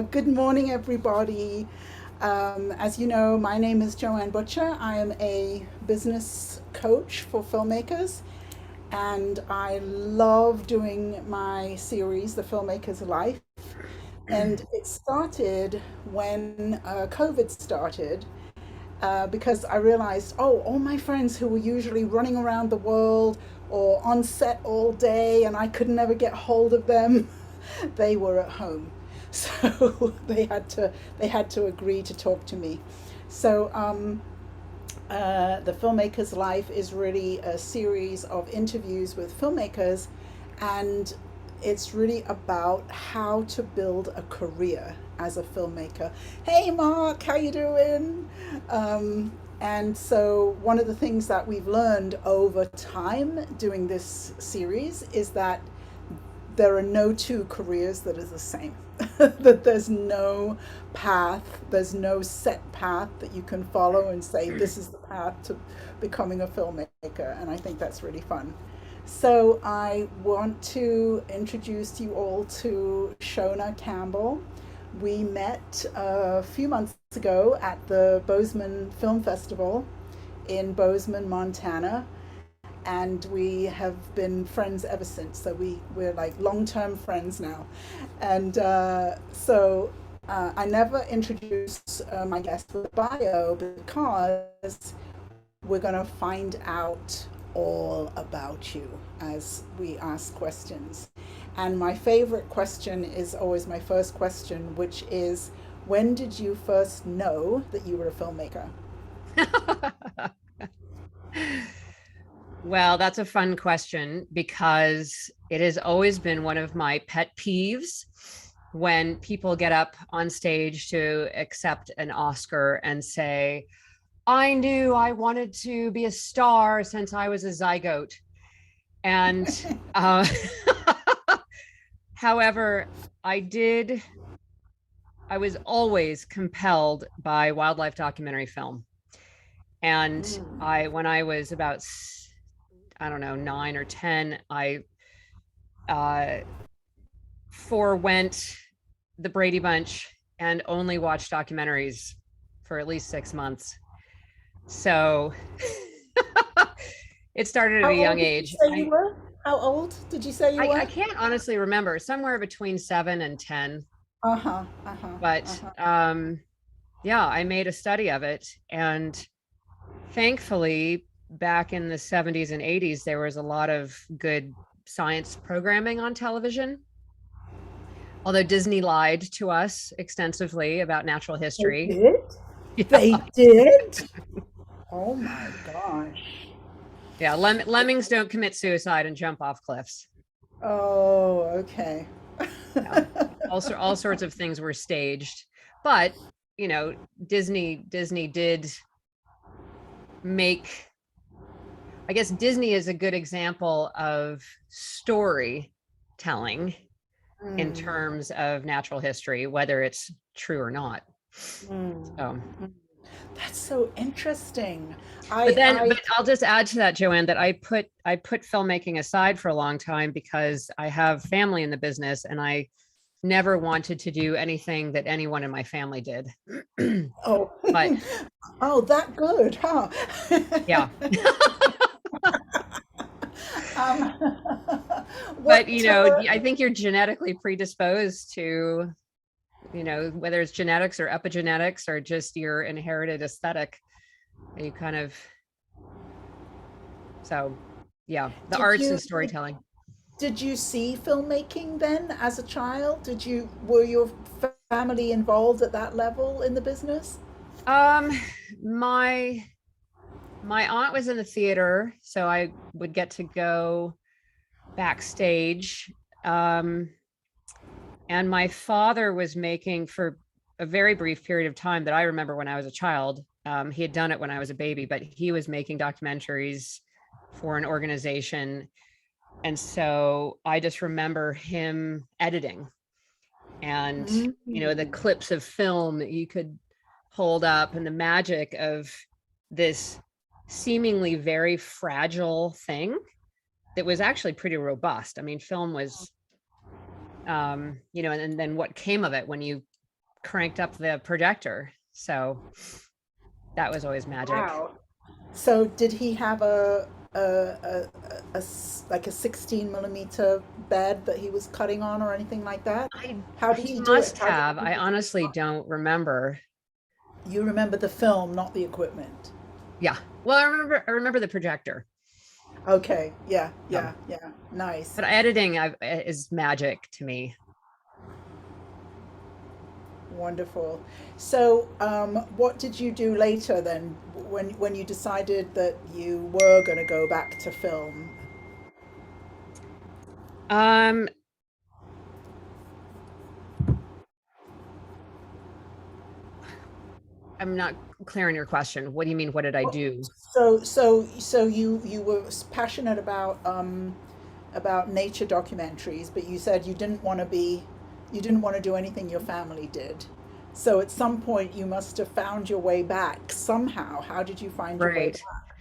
Good morning, everybody. As you know, my name is Joanne Butcher. I am a business coach for filmmakers, and I love doing my series, The Filmmaker's Life. And it started when COVID started because I realized, oh, all my friends who were usually running around the world or on set all day and I could never get hold of them, they were at home. So they had to agree to talk to me. So the Filmmaker's Life is really a series of interviews with filmmakers, and it's really about how to build a career as a filmmaker. Hey, Mark, how you doing? And so one of the things that we've learned over time doing this series is that there are no two careers that are the same. That there's no path, there's no set path that you can follow and say, this is the path to becoming a filmmaker. And I think that's really fun. So I want to introduce you all to Shona Campbell. We met a few months ago at the Bozeman Film Festival in Bozeman, Montana, and we have been friends ever since. So we're like long-term friends now. And I never introduce my guest with a bio because we're going to find out all about you as we ask questions. And my favorite question is always my first question, which is, when did you first know that you were a filmmaker? Well, that's a fun question because it has always been one of my pet peeves when people get up on stage to accept an Oscar and say, I knew I wanted to be a star since I was a zygote. And uh, however, I was always compelled by wildlife documentary film. And Mm. when I was about, I don't know, 9 or 10, I uh, forewent the Brady Bunch and only watched documentaries for at least 6 months. So it started at How a young old did you age. say you were? How old did you say you I were? can't honestly remember, somewhere between 7 and 10. Uh-huh, uh-huh, But uh-huh. yeah, I made a study of it. And thankfully, back in the 70s and 80s, there was a lot of good science programming on television. Although Disney lied to us extensively about natural They history. did? Yeah. They did? Oh my gosh. Yeah. Lemmings don't commit suicide and jump off cliffs. Oh, okay. Yeah. All sorts of things were staged. But, you know, Disney did make, I guess Disney is a good example of storytelling in Mm, terms of natural history, whether it's true or not. mm, So, mm. That's so interesting. but I I'll just add to that, Joanne, that I put filmmaking aside for a long time because I have family in the business and I never wanted to do anything that anyone in my family did. oh But oh, that good, huh? yeah, um, but what I think you're genetically predisposed to, whether it's genetics or epigenetics or just your inherited aesthetic. You kind of, so yeah, the did arts you and storytelling. did you see filmmaking then as a child? Were your family involved at that level in the business? Um, my my aunt was in the theater, so I would get to go backstage. Um, and my father was making, for a very brief period of time that I remember when I was a child. He had done it when I was a baby, but he was making documentaries for an organization. And so I just remember him editing and, the Mm. clips of film that you could hold up and the magic of this seemingly very fragile thing that was actually pretty robust. I mean, film was, and then what came of it when you cranked up the projector. So that was always magic. Wow. So did he have like a 16 millimeter bed that he was cutting on or anything like that? How did He he do it? must How did have. he I do it? honestly don't remember. You remember the film, not the equipment. Yeah. Well, I remember the projector. Okay. Yeah. Yeah. Yeah. Yeah. Nice. But editing is magic to me. Wonderful. So, what did you do later then, when you decided that you were going to go back to film? Um, I'm not clear on your question. What do you mean? What did I do? So you were passionate about nature documentaries, but you said you didn't want to do anything your family did. So at some point you must have found your way back somehow. How did you find your way Right. back?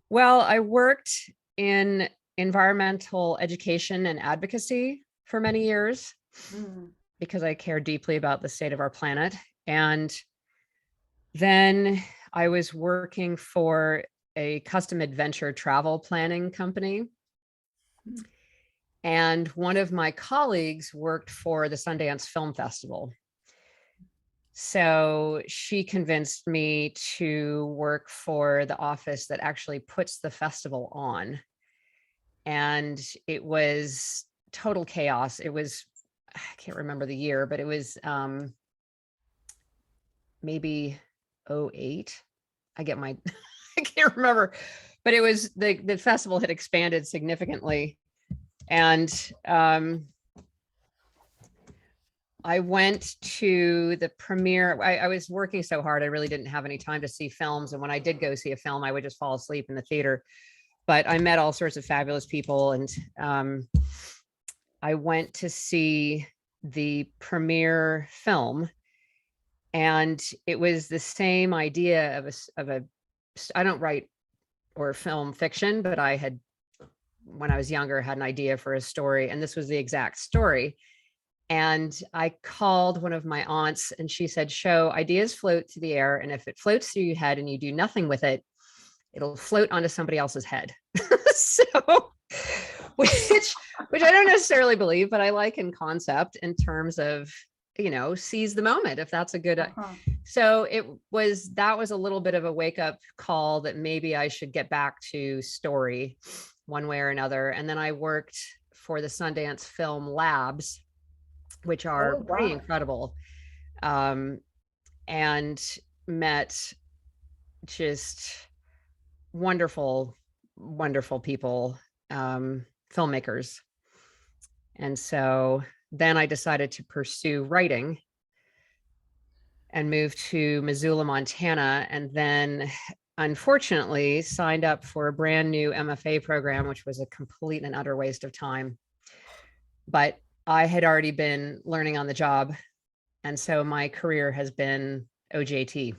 Well, I worked in environmental education and advocacy for many years Mm. because I care deeply about the state of our planet. And then I was working for a custom adventure travel planning company. And one of my colleagues worked for the Sundance Film Festival. So she convinced me to work for the office that actually puts the festival on. And it was total chaos. It was, I can't remember the year, but it was maybe '08. I get my, I can't remember, but it was the festival had expanded significantly. And I went to the premiere. I was working so hard, I really didn't have any time to see films. And when I did go see a film, I would just fall asleep in the theater. But I met all sorts of fabulous people. And I went to see the premiere film. And it was the same idea of a I don't write or film fiction, but I had, when I was younger, had an idea for a story. And this was the exact story. And I called one of my aunts and she said, "Show ideas float through the air. And if it floats through your head and you do nothing with it, it'll float onto somebody else's head." So, which I don't necessarily believe, but I like in concept in terms of, seize the moment if that's a good. Uh-huh. So that was a little bit of a wake up call that maybe I should get back to story one way or another. And then I worked for the Sundance Film Labs, which are Oh, pretty wow. incredible, and met just wonderful, wonderful people, filmmakers. And so then I decided to pursue writing and moved to Missoula, Montana, and then unfortunately signed up for a brand new MFA program, which was a complete and utter waste of time. But I had already been learning on the job. And so my career has been OJT.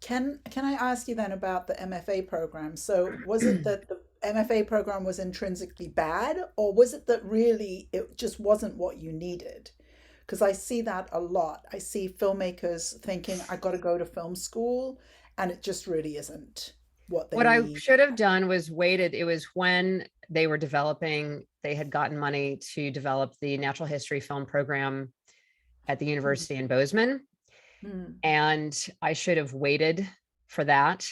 Can I ask you then about the MFA program? So was it that the MFA program was intrinsically bad, or was it that really it just wasn't what you needed? Because I see that a lot. I see filmmakers thinking, I got to go to film school, and it just really isn't what they What I need. should have done was waited. It was when they were developing, they had gotten money to develop the natural history film program at the Mm, university in Bozeman. mm. And I should have waited for that.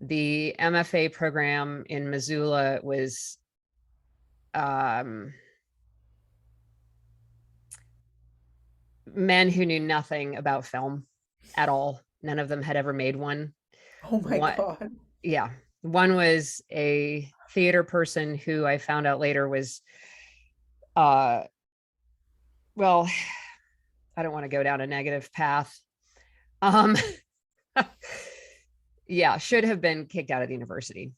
The MFA program in Missoula was men who knew nothing about film at all. None of them had ever made one. Oh my What? God. Yeah. One was a theater person who I found out later was, uh, well, I don't want to go down a negative path. Um, yeah, should have been kicked out of the university,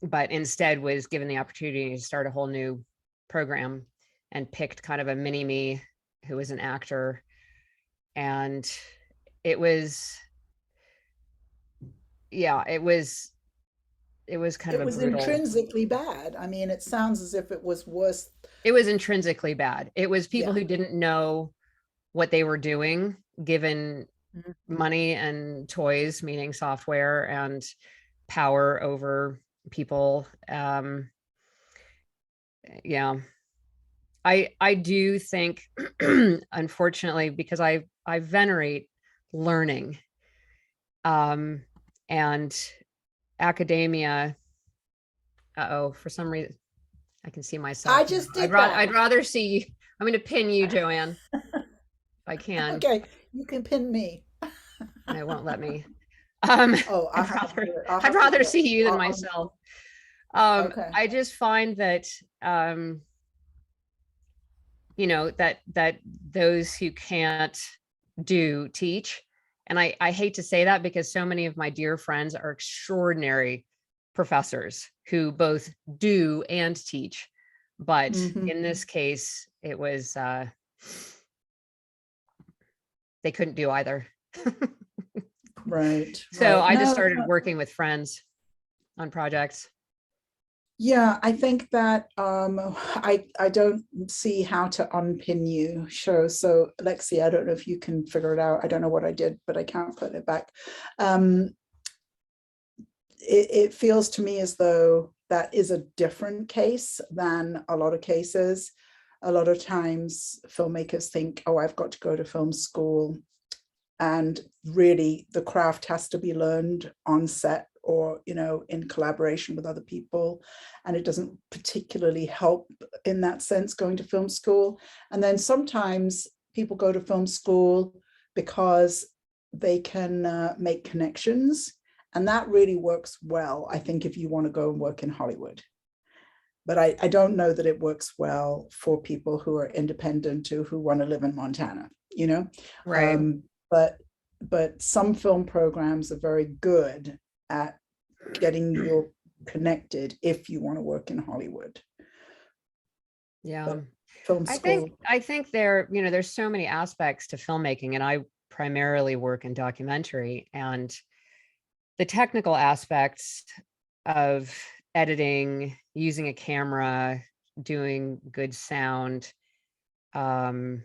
but instead was given the opportunity to start a whole new program and picked kind of a mini me who was an actor. And it was, yeah, it was kind of It a was brutal, intrinsically bad. I mean, it sounds as if it was worse. it was intrinsically bad. It was people Yeah. who didn't know what they were doing, given Mhm. money and toys, meaning software, and power over people. Yeah, I do think, unfortunately, because I venerate learning, and academia. Uh-oh, for some reason I can see I myself now. just did that. I'd rather see you. I'm going to pin you, Joanne, if I can, Okay, you can pin me. and it won't let me. Um, Oh, I'll I'd have to rather do it. I'll I'd have to do rather it. see you than myself. Okay. I just find that, um, that those who can't do teach. And I hate to say that, because so many of my dear friends are extraordinary professors who both do and teach. But Hmm. in this case, it was, they couldn't do either. Right, So right. I just No, started working with friends on projects. yeah, I think that I don't see how to unpin you, show. So Lexi, I don't know if you can figure it out. I don't know what I did, but I can't put it back. Um, it feels to me as though that is a different case than a lot of cases. A lot of times filmmakers think, oh, I've got to go to film school, and really the craft has to be learned on set, or in collaboration with other people, and it doesn't particularly help in that sense going to film school. And then sometimes people go to film school because they can make connections, and that really works well, I think, if you want to go and work in Hollywood. But I don't know that it works well for people who are independent or who want to live in Montana, Right. um, but some film programs are very good at getting you connected if you want to work in Hollywood. Yeah. But film school. I think there's so many aspects to filmmaking, and I primarily work in documentary, and the technical aspects of editing, using a camera, doing good sound, um,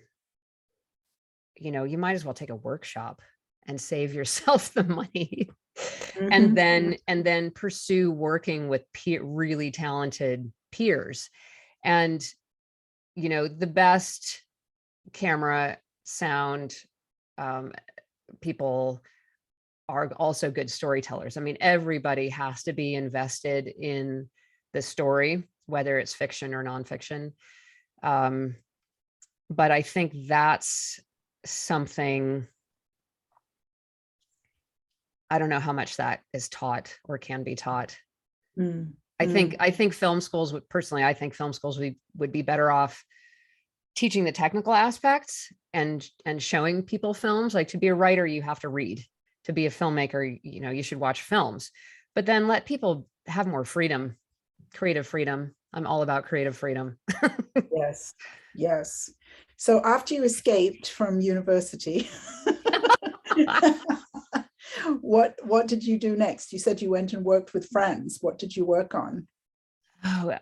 you might as well take a workshop and save yourself the money. and Mhm. then and then pursue working with really talented peers. And the best camera sound, um, people are also good storytellers. I mean, everybody has to be invested in the story, whether it's fiction or nonfiction. Um, but I think that's something, I don't know how much that is taught or can be taught. Mm, I think mm. I think film schools would personally, I think film schools would be better off teaching the technical aspects and showing people films. Like, to be a writer, you have to read. To be a filmmaker, you should watch films. But then let people have more freedom, creative freedom. I'm all about creative freedom. Yes, yes. So after you escaped from university, what did you do next? You said you went and worked with friends. What did you work on? Oh,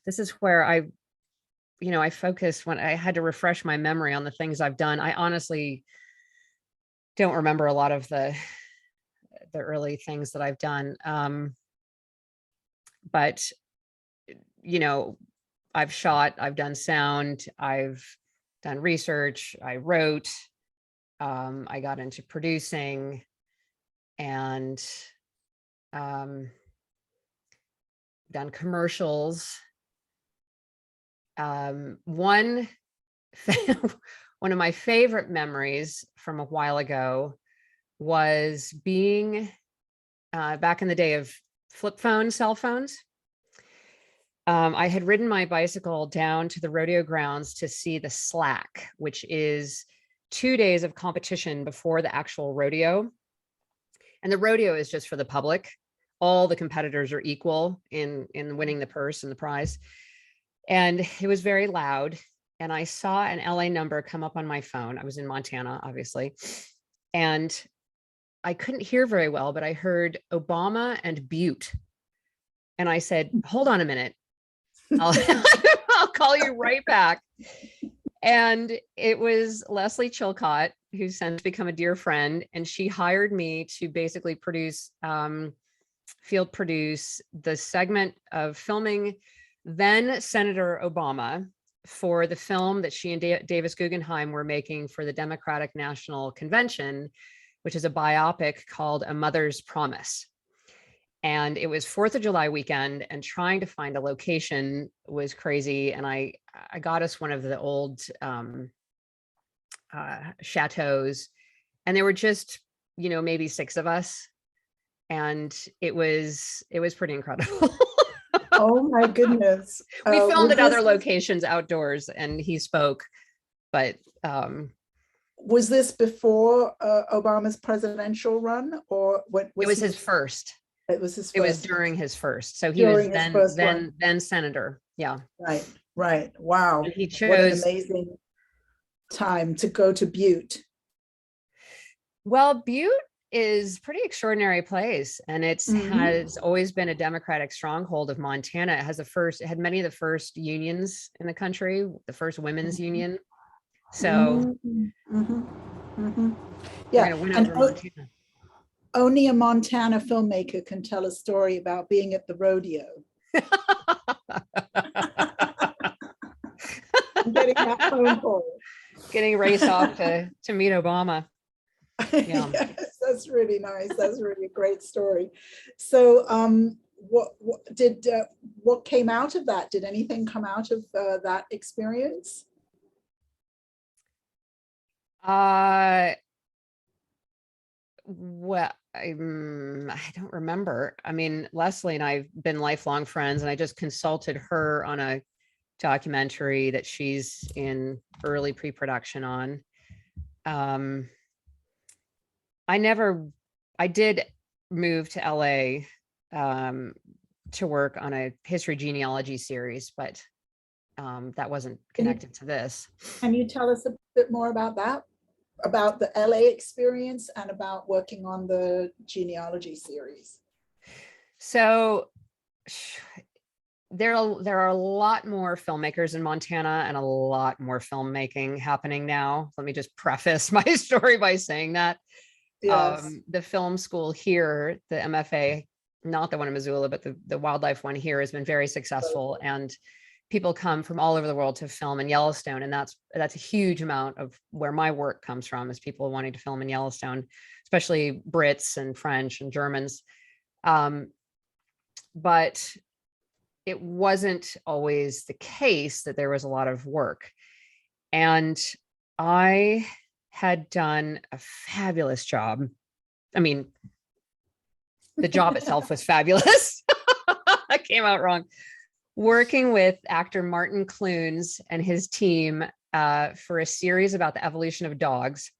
this is where I focused when I had to refresh my memory on the things I've done. I honestly don't remember a lot of the early things that I've done. But you know, I've shot, I've done sound, I've done research, I wrote, I got into producing, and um, done commercials. One one of my favorite memories from a while ago was being back in the day of flip phone cell phones. I had ridden my bicycle down to the rodeo grounds to see the slack, which is 2 days of competition before the actual rodeo. And the rodeo is just for the public. All the competitors are equal in winning the purse and the prize. And it was very loud. And I saw an LA number come up on my phone. I was in Montana, obviously. And I couldn't hear very well, but I heard Obama and Butte. And I said, hold on a minute. I'll, I'll call you right back. And it was Leslie Chilcott, who's since become a dear friend, and she hired me to basically produce, field produce the segment of filming then Senator Obama for the film that she and Davis Guggenheim were making for the Democratic National Convention, which is a biopic called A Mother's Promise. And it was 4th of July weekend, and trying to find a location was crazy. And I got us one of the old chateaus, and there were just, maybe 6 of us. And it was pretty incredible. Oh my goodness. We filmed at other locations outdoors, and he spoke, but was this before Obama's presidential run, or what? It was his first. It was his first. It was during his first. So he was then senator. Yeah. Right. Wow. And he chose, what an amazing time to go to Butte. Well, Butte is a pretty extraordinary place, and it's has always been a Democratic stronghold of Montana. It had many of the first unions in the country, the first women's union. So yeah, and Montana. Only a Montana filmmaker can tell a story about being at the rodeo. Getting that phone call. Getting raced off to meet Obama. Yeah. Yes, that's really nice. That's really a great story. So what came out of that? Did anything come out of that experience? Well, I don't remember. I mean, Leslie and I've been lifelong friends, and I just consulted her on a documentary that she's in early pre-production on. I did move to LA to work on a history genealogy series, but that wasn't connected to this. Can you tell us a bit more about that? About the LA experience and about working on the genealogy series? So there are a lot more filmmakers in Montana and a lot more filmmaking happening now. Let me just preface my story by saying that. Yes. The film school here, the MFA, not the one in Missoula, but the wildlife one here, has been very successful, and people come from all over the world to film in Yellowstone. And that's a huge amount of where my work comes from, is people wanting to film in Yellowstone, especially Brits and French and Germans. But it wasn't always the case that there was a lot of work. And I had done a fabulous job. I mean, the job itself was fabulous. That came out wrong. Working with actor Martin Clunes and his team for a series about the evolution of dogs.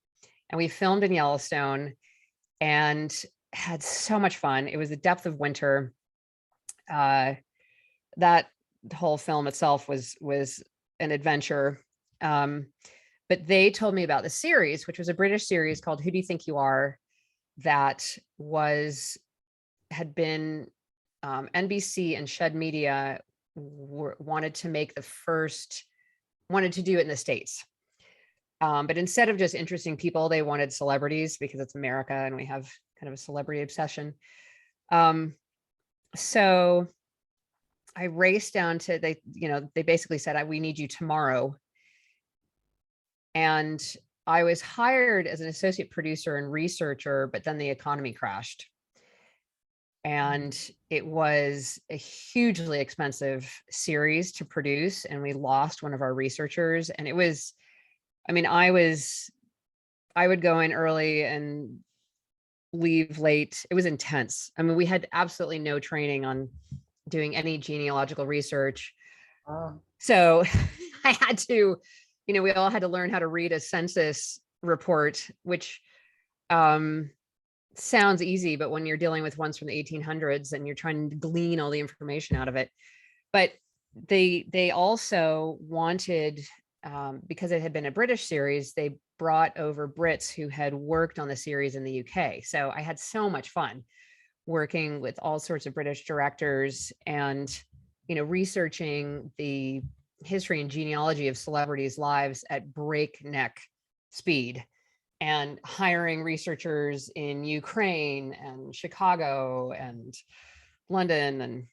And we filmed in Yellowstone and had so much fun. It was the depth of winter. That whole film itself was an adventure. But they told me about the series, which was a British series called Who Do You Think You Are? That had been NBC and Shed Media wanted to do it in the States. But instead of just interesting people, they wanted celebrities, because it's America and we have kind of a celebrity obsession. So I raced down to, they basically said, we need you tomorrow. And I was hired as an associate producer and researcher, but then the economy crashed. And it was a hugely expensive series to produce, and we lost one of our researchers. And it was, I would go in early and leave late. It was intense. We had absolutely no training on doing any genealogical research. So I had to, we all had to learn how to read a census report, which sounds easy, but when you're dealing with ones from the 1800s and you're trying to glean all the information out of it. But they also wanted, because it had been a British series, they brought over Brits who had worked on the series in the UK. So I had so much fun working with all sorts of British directors and, researching the history and genealogy of celebrities' lives at breakneck speed, and hiring researchers in Ukraine and Chicago and London. And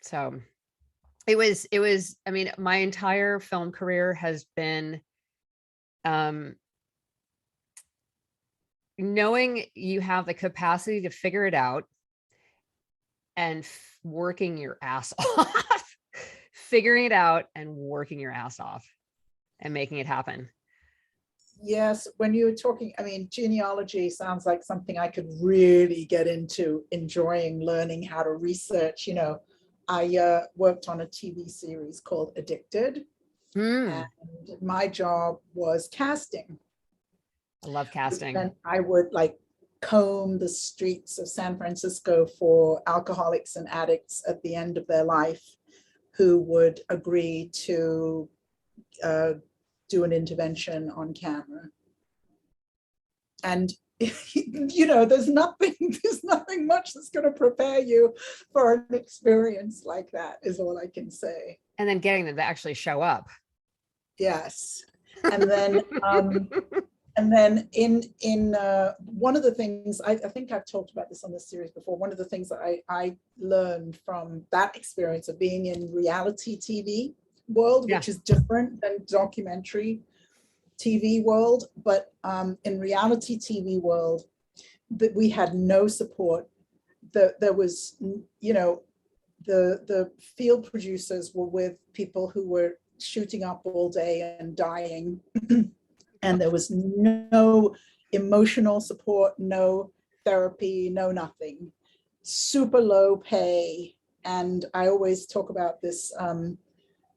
so it was, I mean, my entire film career has been knowing you have the capacity to figure it out and working your ass off, figuring it out and working your ass off and making it happen. Yes, when you were talking, I mean, genealogy sounds like something I could really get into, enjoying learning how to research. You know, I worked on a TV series called Addicted, and my job was casting. I love casting. And I would like comb the streets of San Francisco for alcoholics and addicts at the end of their life who would agree to do an intervention on camera. And you know, there's nothing much that's going to prepare you for an experience like that, is all I can say. And then getting them to actually show up. Yes. And then in one of the things, I think I've talked about this on this series before, one of the things that I learned from that experience of being in reality TV world, which is different than documentary TV world, but in reality TV world, that we had no support. There was, you know, the field producers were with people who were shooting up all day and dying, and there was no emotional support, no therapy, no nothing. Super low pay, and I always talk about this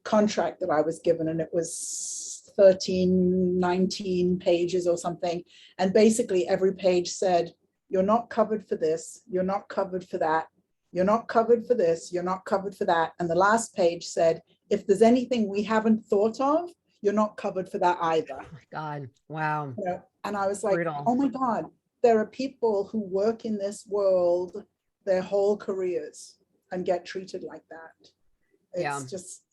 contract that I was given, and it was 13, 19 pages or something. And basically every page said, you're not covered for this, you're not covered for that, you're not covered for this, you're not covered for that. And the last page said, if there's anything we haven't thought of, you're not covered for that either. Oh my God, wow. You know, and I was like, brutal. Oh my God, there are people who work in this world their whole careers and get treated like that. It's just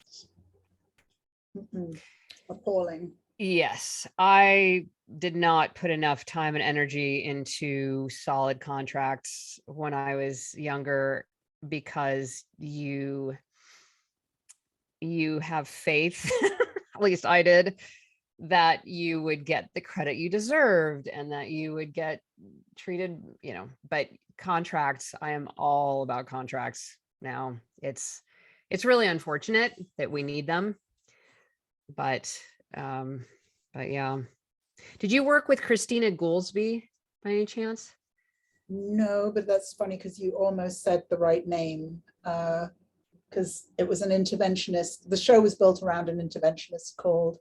appalling. Yes, I did not put enough time and energy into solid contracts when I was younger, because you have faith, at least I did, that you would get the credit you deserved and that you would get treated, you know, but contracts, I am all about contracts now. It's really unfortunate that we need them, but yeah. Did you work with Christina Goolsby by any chance? No, but that's funny because you almost said the right name, because it was an interventionist. The show was built around an interventionist called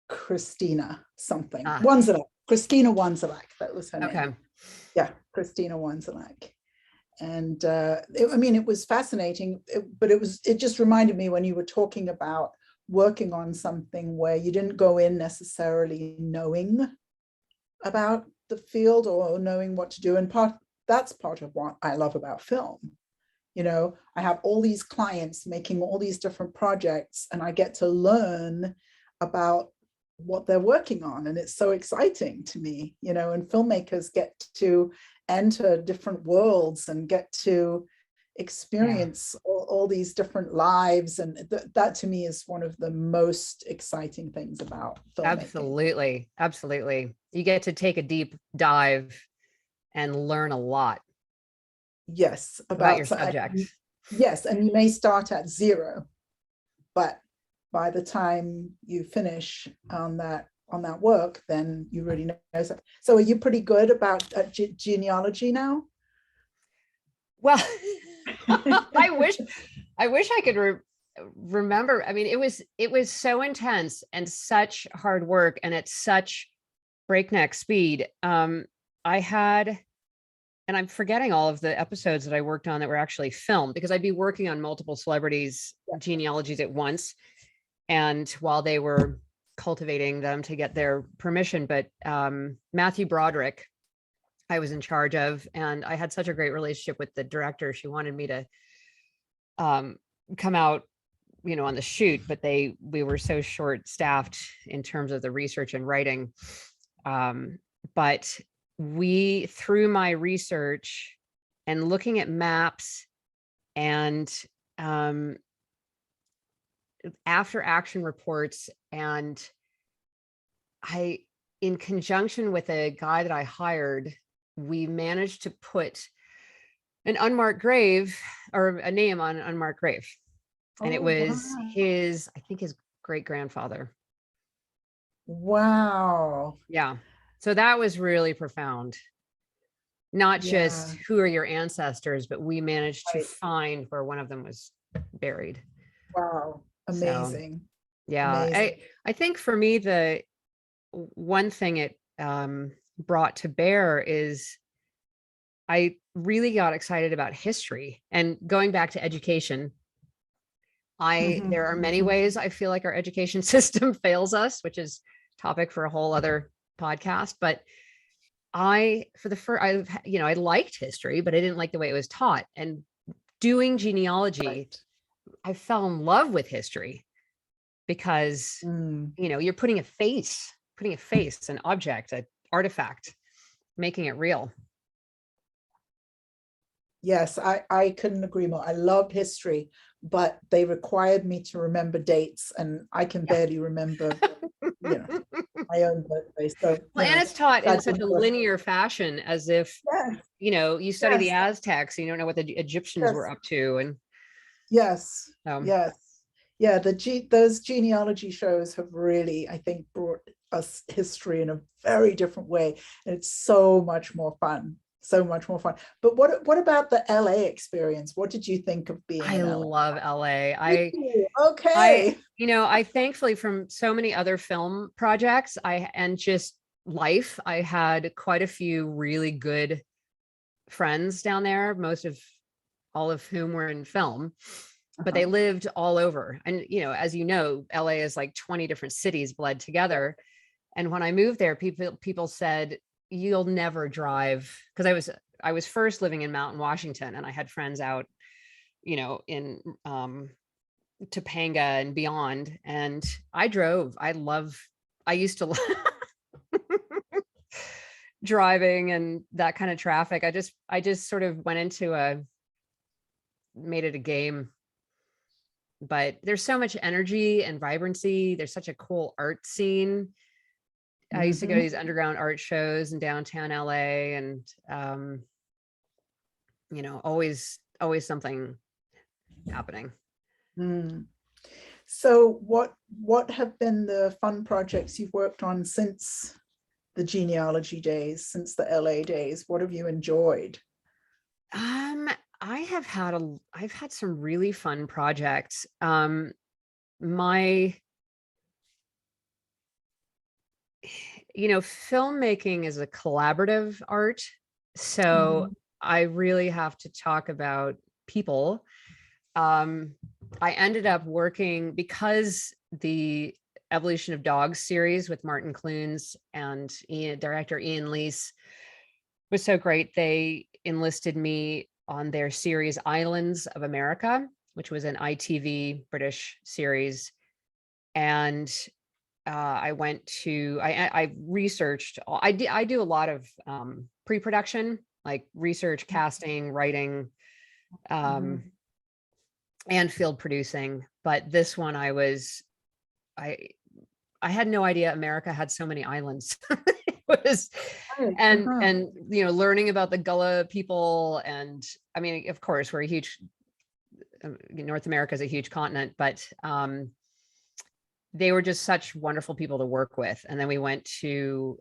Christina something. Wanzelak. Christina Wanzelak, that was her name. Okay. Yeah, Christina Wanzelak. And I mean, it was fascinating, but it just reminded me when you were talking about working on something where you didn't go in necessarily knowing about the field or knowing what to do. And that's part of what I love about film. You know, I have all these clients making all these different projects, and I get to learn about what they're working on. And it's so exciting to me, you know, and filmmakers get to enter different worlds and get to experience all these different lives. And that to me is one of the most exciting things about filmmaking. Absolutely. You get to take a deep dive and learn a lot. Yes, about your subject. Yes, and you may start at zero, but by the time you finish on that work, then you really know. So are you pretty good about genealogy now? Well, I wish I could remember. I mean, it was so intense and such hard work, and at such breakneck speed. I had, and I'm forgetting all of the episodes that I worked on that were actually filmed, because I'd be working on multiple celebrities' genealogies at once, and while they were cultivating them to get their permission. But Matthew Broderick, I was in charge of, and I had such a great relationship with the director. She wanted me to come out on the shoot, but we were so short staffed in terms of the research and writing. But through my research and looking at maps and after action reports, and in conjunction with a guy that I hired, we managed to put an unmarked grave, or a name on an unmarked grave. And it was I think his great grandfather. Wow. Yeah. So that was really profound. Not just who are your ancestors, but we managed to find where one of them was buried. Wow. Amazing. So, yeah. Amazing. I think for me, the one thing it brought to bear is I really got excited about history, and going back to education. There are many ways I feel like our education system fails us, which is topic for a whole other podcast. But I liked history, but I didn't like the way it was taught. And doing genealogy, I fell in love with history because, you're putting a face, an object, an artifact, making it real. Yes, I couldn't agree more. I loved history, but they required me to remember dates, and I can barely remember my own birthday. So, and it's taught in such a linear fashion, as if, you study the Aztecs, you don't know what the Egyptians were up to. And those genealogy shows have really, I think, brought us history in a very different way, and it's so much more fun. But what about the LA experience? What did you think of being in LA? I love LA. I thankfully, from so many other film projects and just life, I had quite a few really good friends down there, all of whom were in film, but they lived all over. And, as you know, LA is like 20 different cities bled together. And when I moved there, people said, you'll never drive, because I was first living in Mountain, Washington, and I had friends out, in Topanga and beyond. And I drove. I used to driving and that kind of traffic. I just sort of made it a game. But there's so much energy and vibrancy. There's such a cool art scene. I used to go to these underground art shows in downtown LA, and always something happening. So what have been the fun projects you've worked on since the genealogy days, since the LA days? What have you enjoyed? I've had some really fun projects. Filmmaking is a collaborative art. So I really have to talk about people. I ended up working, because the Evolution of Dogs series with Martin Clunes and director Ian Leese was so great. They enlisted me on their series Islands of America, which was an ITV British series. And I researched. I do a lot of pre-production, like research, casting, writing, and field producing. But this one, I had no idea America had so many islands. And learning about the Gullah people, and I mean, of course, we're a huge. North America is a huge continent, but they were just such wonderful people to work with. And then we went to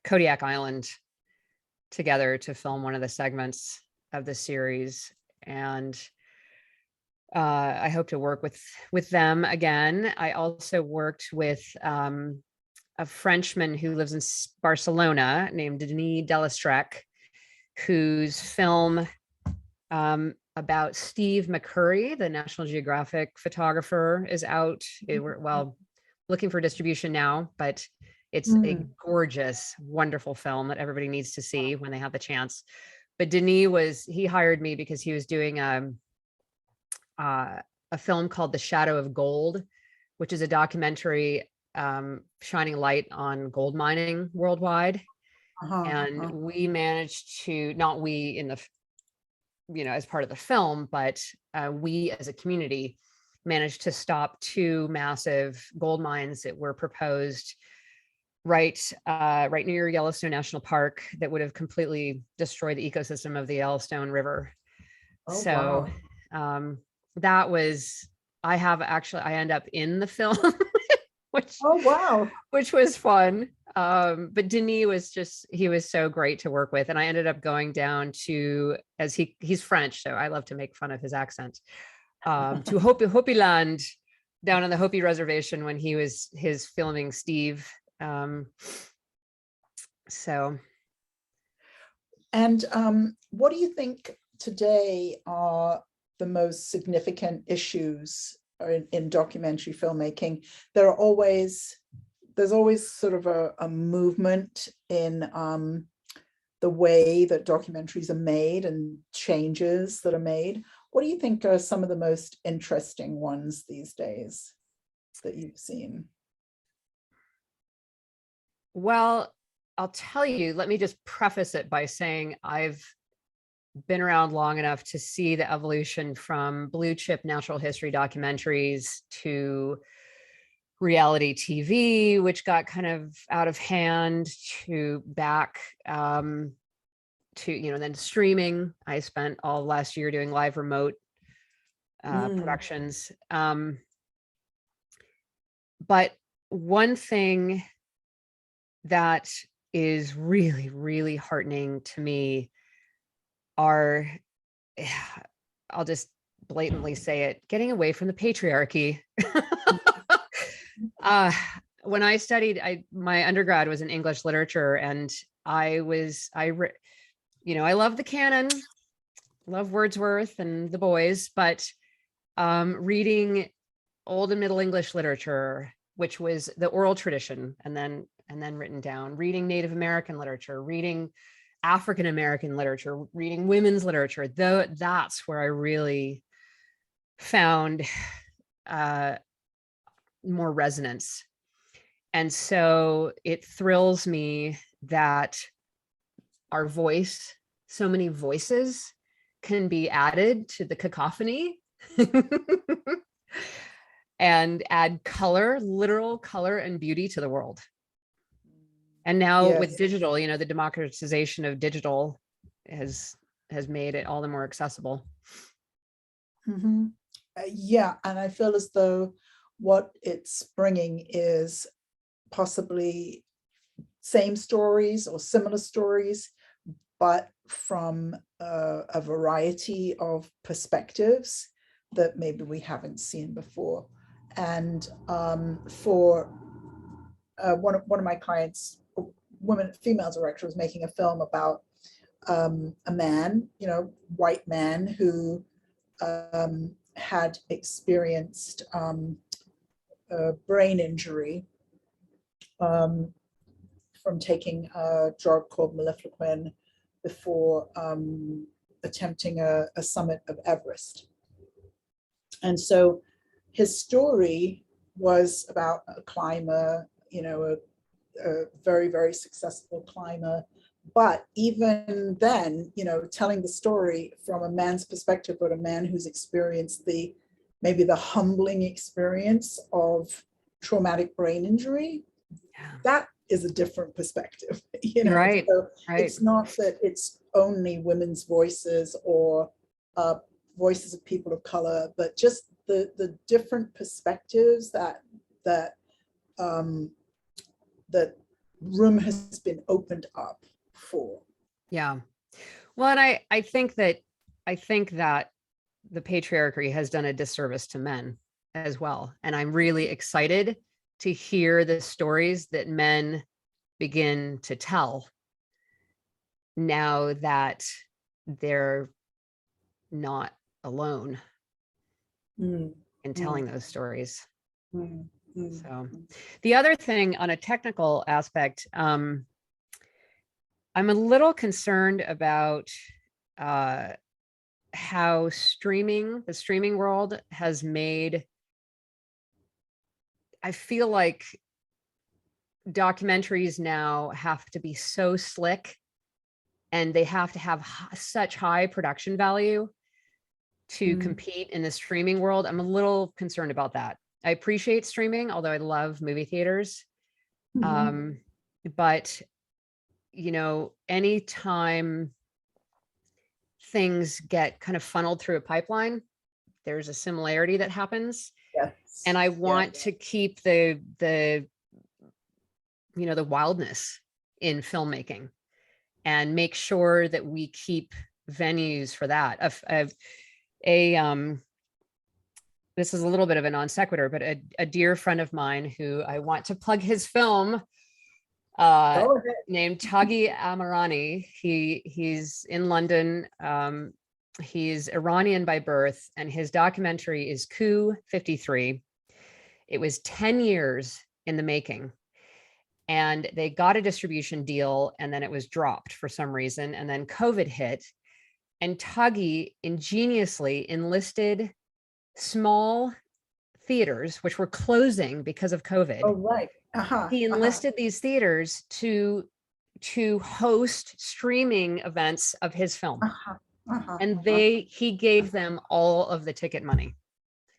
Kodiak Island together to film one of the segments of the series. And I hope to work with them again. I also worked with a Frenchman who lives in Barcelona named Denis Delestrec, whose film about Steve McCurry, the National Geographic photographer, is out. We're looking for distribution now, but it's a gorgeous, wonderful film that everybody needs to see when they have the chance. But Denis he hired me because he was doing a film called The Shadow of Gold, which is a documentary shining light on gold mining worldwide. And we managed to, not we in the, as part of the film, but we as a community managed to stop 2 massive gold mines that were proposed right near Yellowstone National Park that would have completely destroyed the ecosystem of the Yellowstone River. Oh, So wow. that was, I end up in the film, which, Oh, wow. which was fun. But Denis he was so great to work with. And I ended up going down to, as he's French, so I love to make fun of his accent, to Hopi Land down on the Hopi reservation when his filming Steve. So. And what do you think today are the most significant issues in documentary filmmaking? There's always sort of a movement in the way that documentaries are made and changes that are made. What do you think are some of the most interesting ones these days that you've seen? Well, I'll tell you, let me just preface it by saying I've been around long enough to see the evolution from blue chip natural history documentaries to reality TV, which got kind of out of hand, to back to, then streaming. I spent all last year doing live remote productions. But one thing that is really, really heartening to me are, I'll just blatantly say it, getting away from the patriarchy. When I studied, my undergrad was in English literature, and I love the canon, love Wordsworth and the boys, but reading Old and Middle English literature, which was the oral tradition, and then written down, reading Native American literature, reading African American literature, reading women's literature, that's where I really found more resonance. And so it thrills me that our voice, so many voices can be added to the cacophony and add color, literal color and beauty to the world. And now with digital, the democratization of digital has made it all the more accessible. Yeah, and I feel as though what it's bringing is possibly same stories or similar stories, but from a variety of perspectives that maybe we haven't seen before. And for one of my clients, female director, was making a film about a man, white man who had experienced a brain injury from taking a drug called Mifepristone before attempting a summit of Everest. And so his story was about a climber, a very, very successful climber. But even then, telling the story from a man's perspective, but a man who's experienced maybe the humbling experience of traumatic brain injury, that is a different perspective, Right. So right. It's not that it's only women's voices or voices of people of color, but just the different perspectives that room has been opened up for. Yeah. Well, and I think that the patriarchy has done a disservice to men as well. And I'm really excited to hear the stories that men begin to tell now that they're not alone in telling those stories. So the other thing on a technical aspect, I'm a little concerned about how the streaming world has made, I feel like documentaries now have to be so slick and they have to have such high production value to compete in the streaming world. I'm a little concerned about that. I appreciate streaming, although I love movie theaters. But, you know, anytime things get kind of funneled through a pipeline, there's a similarity that happens. Yes. And I want to keep the you know, the wildness in filmmaking and make sure that we keep venues for that. This is a little bit of a non sequitur, but a dear friend of mine who I want to plug his film, named Taghi Amarani. He's in London. He's Iranian by birth, and his documentary is Coup 53. It was 10 years in the making, and they got a distribution deal, and then it was dropped for some reason, and then COVID hit, and Taghi ingeniously enlisted small theaters, which were closing because of COVID. Oh, right. He enlisted these theaters to host streaming events of his film. And he gave them all of the ticket money,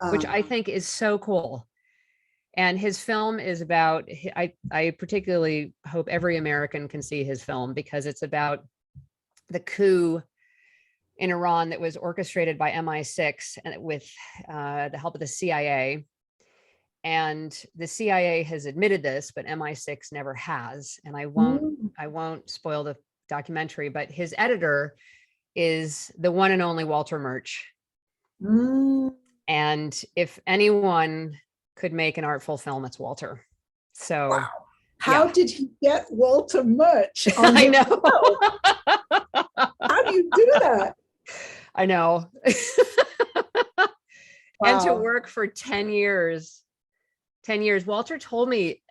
which I think is so cool. And his film is about, I particularly hope every American can see his film, because it's about the coup in Iran that was orchestrated by MI6 and with the help of the CIA. And the CIA has admitted this, but MI6 never has. And I won't spoil the documentary, but his editor is the one and only Walter Murch. And if anyone could make an artful film, it's Walter. So wow. How did he get Walter Murch on I know. How do you do that? I know. And to work for 10 years. Walter told me,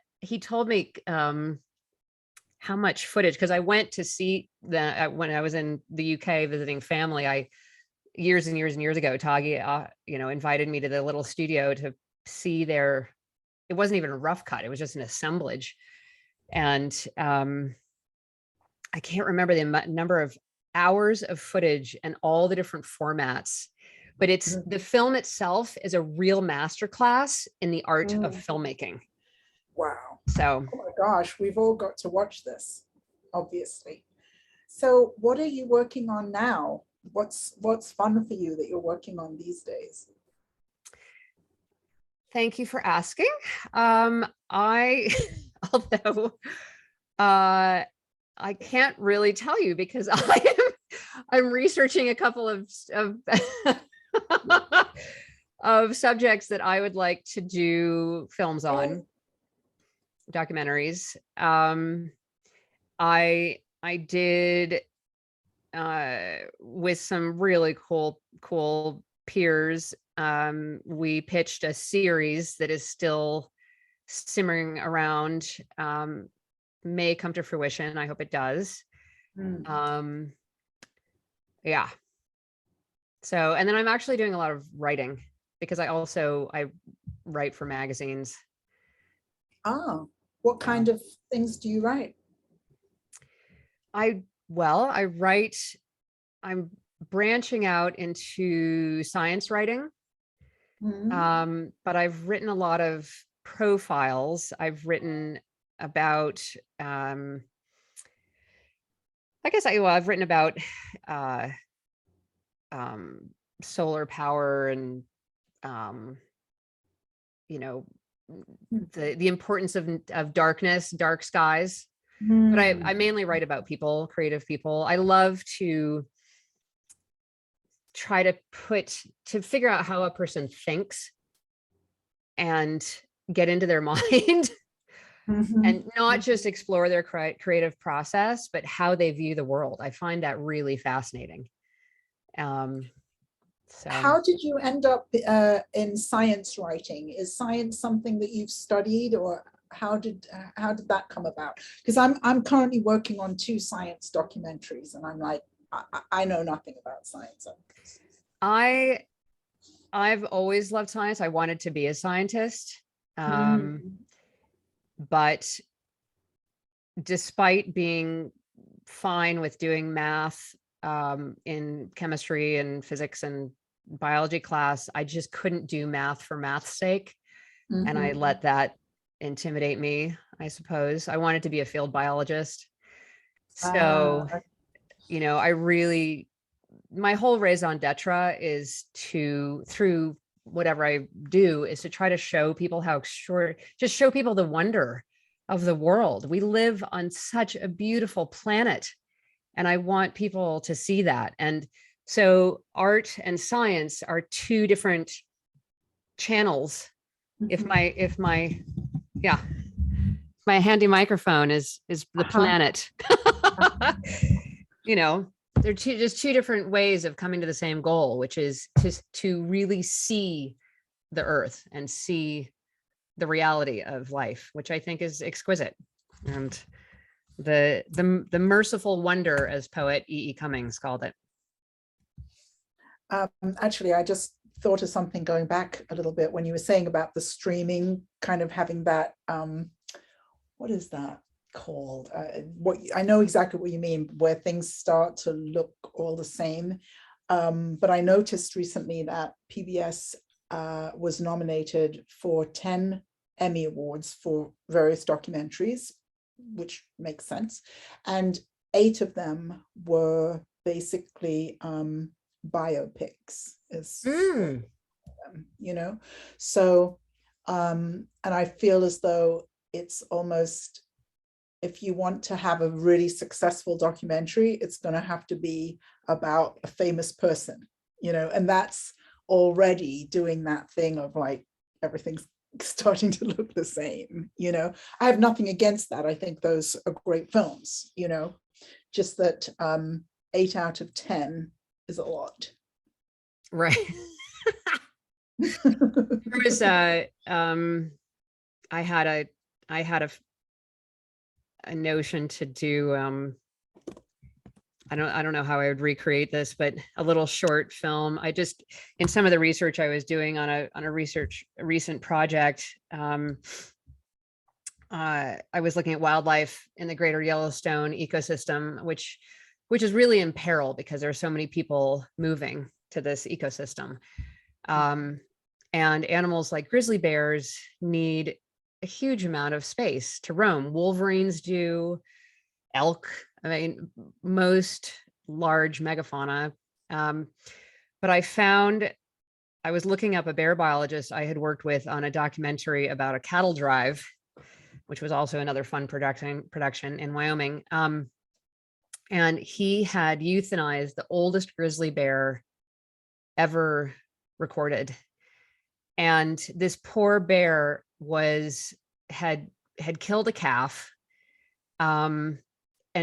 how much footage, because I went to see that when I was in the UK visiting family. Years and years ago, Taghi, invited me to the little studio to see it wasn't even a rough cut. It was just an assemblage. And I can't remember the number of hours of footage and all the different formats, but the film itself is a real masterclass in the art of filmmaking. Wow. So, oh my gosh, we've all got to watch this, obviously. So what are you working on now? What's fun for you that you're working on these days? Thank you for asking. Although I can't really tell you, because I'm researching a couple of of subjects that I would like to do films on, documentaries. I did with some really cool peers. We pitched a series that is still simmering around, may come to fruition. I hope it does. Yeah. So, and then I'm actually doing a lot of writing, because I write for magazines. Oh, what kind of things do you write? I'm branching out into science writing. But I've written a lot of profiles. I've written about, I've written about solar power and, the importance of darkness, dark skies. But I mainly write about people, creative people. I love to try to figure out how a person thinks and get into their mind. And not just explore their creative process, but how they view the world. I find that really fascinating. So how did you end up in science writing? Is science something that you've studied, or how did that come about? Because I'm currently working on 2 science documentaries, and I'm like, I know nothing about science. I've always loved science. I wanted to be a scientist. Mm. But despite being fine with doing math in chemistry and physics and biology class, I just couldn't do math for math's sake. And I let that intimidate me, I suppose. I wanted to be a field biologist. So, I really, my whole raison d'etre is to, through whatever I do, is to try to show people how short, just show people the wonder of the world. We live on such a beautiful planet, and I want people to see that. And so art and science are two different channels. If my handy microphone is the planet, they're just two different ways of coming to the same goal, which is to really see the earth and see the reality of life, which I think is exquisite. And the merciful wonder, as poet E.E. Cummings called it. Actually, I just thought of something going back a little bit when you were saying about the streaming kind of having that, what is that called? What I know exactly what you mean, where things start to look all the same. But I noticed recently that PBS was nominated for 10 Emmy Awards for various documentaries, which makes sense. And 8 of them were basically biopics, so and I feel as though it's almost, if you want to have a really successful documentary, it's going to have to be about a famous person, and that's already doing that thing of like everything's starting to look the same. I have nothing against that. I think those are great films, just that 8 out of 10 is a lot. Right. There was I had a notion to do I don't know how I would recreate this, but a little short film. I just, in some of the research I was doing on a recent project, I was looking at wildlife in the greater Yellowstone ecosystem, which is really in peril because there are so many people moving to this ecosystem. And animals like grizzly bears need a huge amount of space to roam. Wolverines do, elk, I mean, most large megafauna. But I was looking up a bear biologist I had worked with on a documentary about a cattle drive, which was also another fun production in Wyoming. And he had euthanized the oldest grizzly bear ever recorded. And this poor bear had killed a calf, and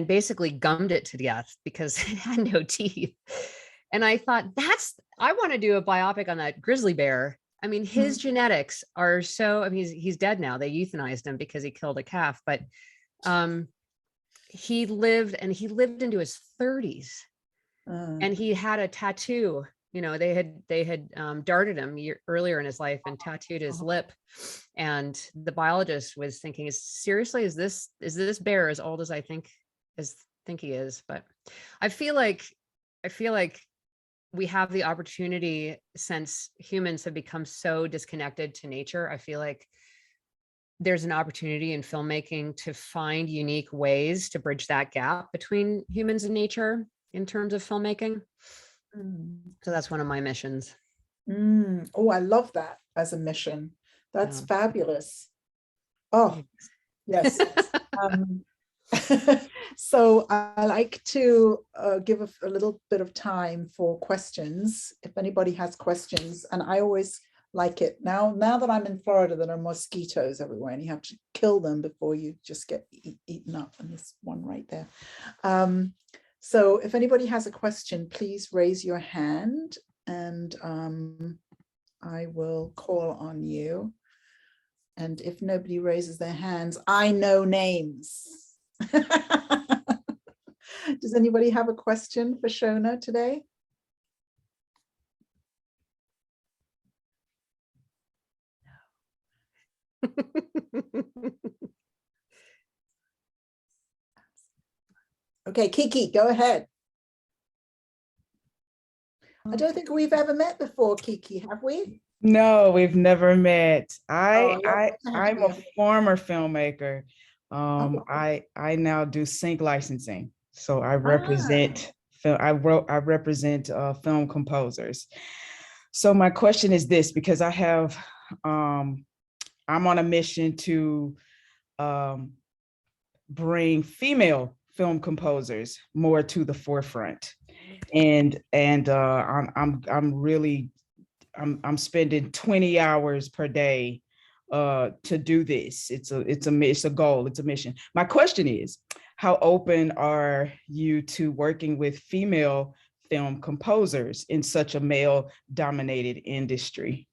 basically gummed it to death because it had no teeth. And I thought, I want to do a biopic on that grizzly bear. I mean, his genetics are so, I mean, he's dead now. They euthanized him because he killed a calf, but he lived into his 30s. And he had a tattoo. They had darted him earlier in his life and tattooed his lip. And the biologist was thinking, is this bear as old as I think he is? But I feel like we have the opportunity, since humans have become so disconnected to nature. I feel like there's an opportunity in filmmaking to find unique ways to bridge that gap between humans and nature in terms of filmmaking. So that's one of my missions. Oh, I love that as a mission. That's fabulous. Oh, yes. So I like to give a little bit of time for questions, if anybody has questions. And I always like it now that I'm in Florida, there are mosquitoes everywhere and you have to kill them before you just get eaten up. And there's one right there. So if anybody has a question, please raise your hand and I will call on you. And if nobody raises their hands, I know names. Does anybody have a question for Shona today? Okay, Kiki, go ahead. I don't think we've ever met before, Kiki, have we? No, we've never met. Oh, lovely to have I'm a you. former filmmaker. Oh, I now do sync licensing. So I ah, represent film. I represent film composers. So my question is this, because I'm on a mission to um, bring female film composers more to the forefront, and I'm really I'm spending 20 hours per day to do this. It's a goal, it's a mission. My question is, how open are you to working with female film composers in such a male dominated industry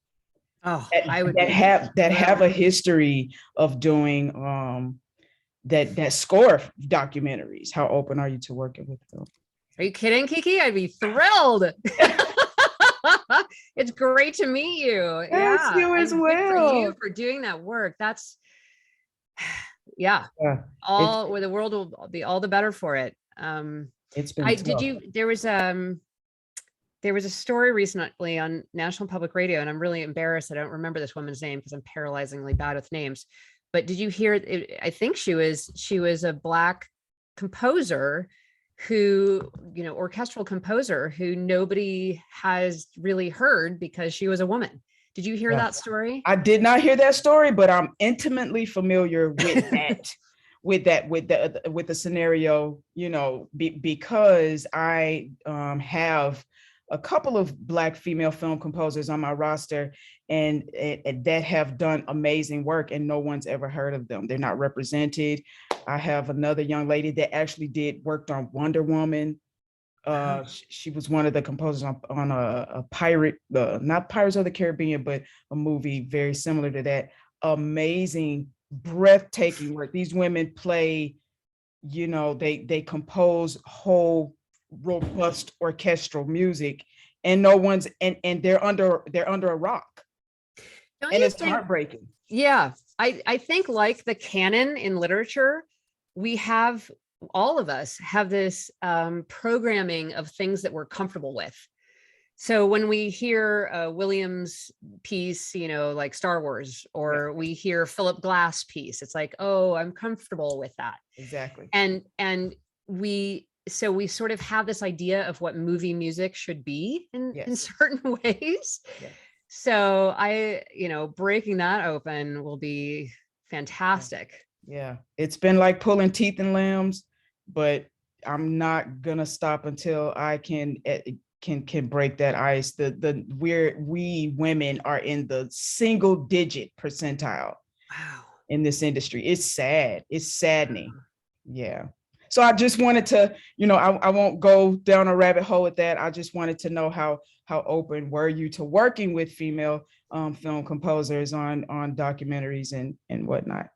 Oh, that, I would that be have thrilled. a history of doing that score documentaries? How open are you to working with them? Are you kidding, Kiki? I'd be thrilled. It's great to meet you. Yes, Yeah. you as And good for you well. for doing that work. That's, yeah, Yeah, it's all where the world will be all the better for it. it's been I did tough. you, there was a story recently on National Public Radio, and I'm really embarrassed I don't remember this woman's name because I'm paralyzingly bad with names. But did you hear it? I think she was a Black composer who, orchestral composer who nobody has really heard because she was a woman. Did you hear Yeah. that story? I did not hear that story, but I'm intimately familiar with that, with the scenario, because I have a couple of Black female film composers on my roster, and that have done amazing work, and no one's ever heard of them. They're not represented. I have another young lady that actually worked on Wonder Woman. She was one of the composers on a pirate, not Pirates of the Caribbean, but a movie very similar to that. Amazing, breathtaking work. These women play, they compose whole robust orchestral music, and no one's and they're under a rock, Don't and you it's think? heartbreaking. Yeah, I think like the canon in literature, we have, all of us have this programming of things that we're comfortable with. So when we hear a Williams piece, like Star Wars, or Yeah, we hear Philip Glass piece, it's like, oh, I'm comfortable with that. exactly. And we sort of have this idea of what movie music should be in Yes. certain ways. Yeah. So breaking that open will be fantastic. Yeah, it's been like pulling teeth and limbs, but I'm not gonna stop until I can break that ice. We women are in the single digit percentile Wow. in this industry. It's sad. It's saddening. Yeah. So I just wanted to, I won't go down a rabbit hole with that. I just wanted to know how open were you to working with female film composers on documentaries and whatnot.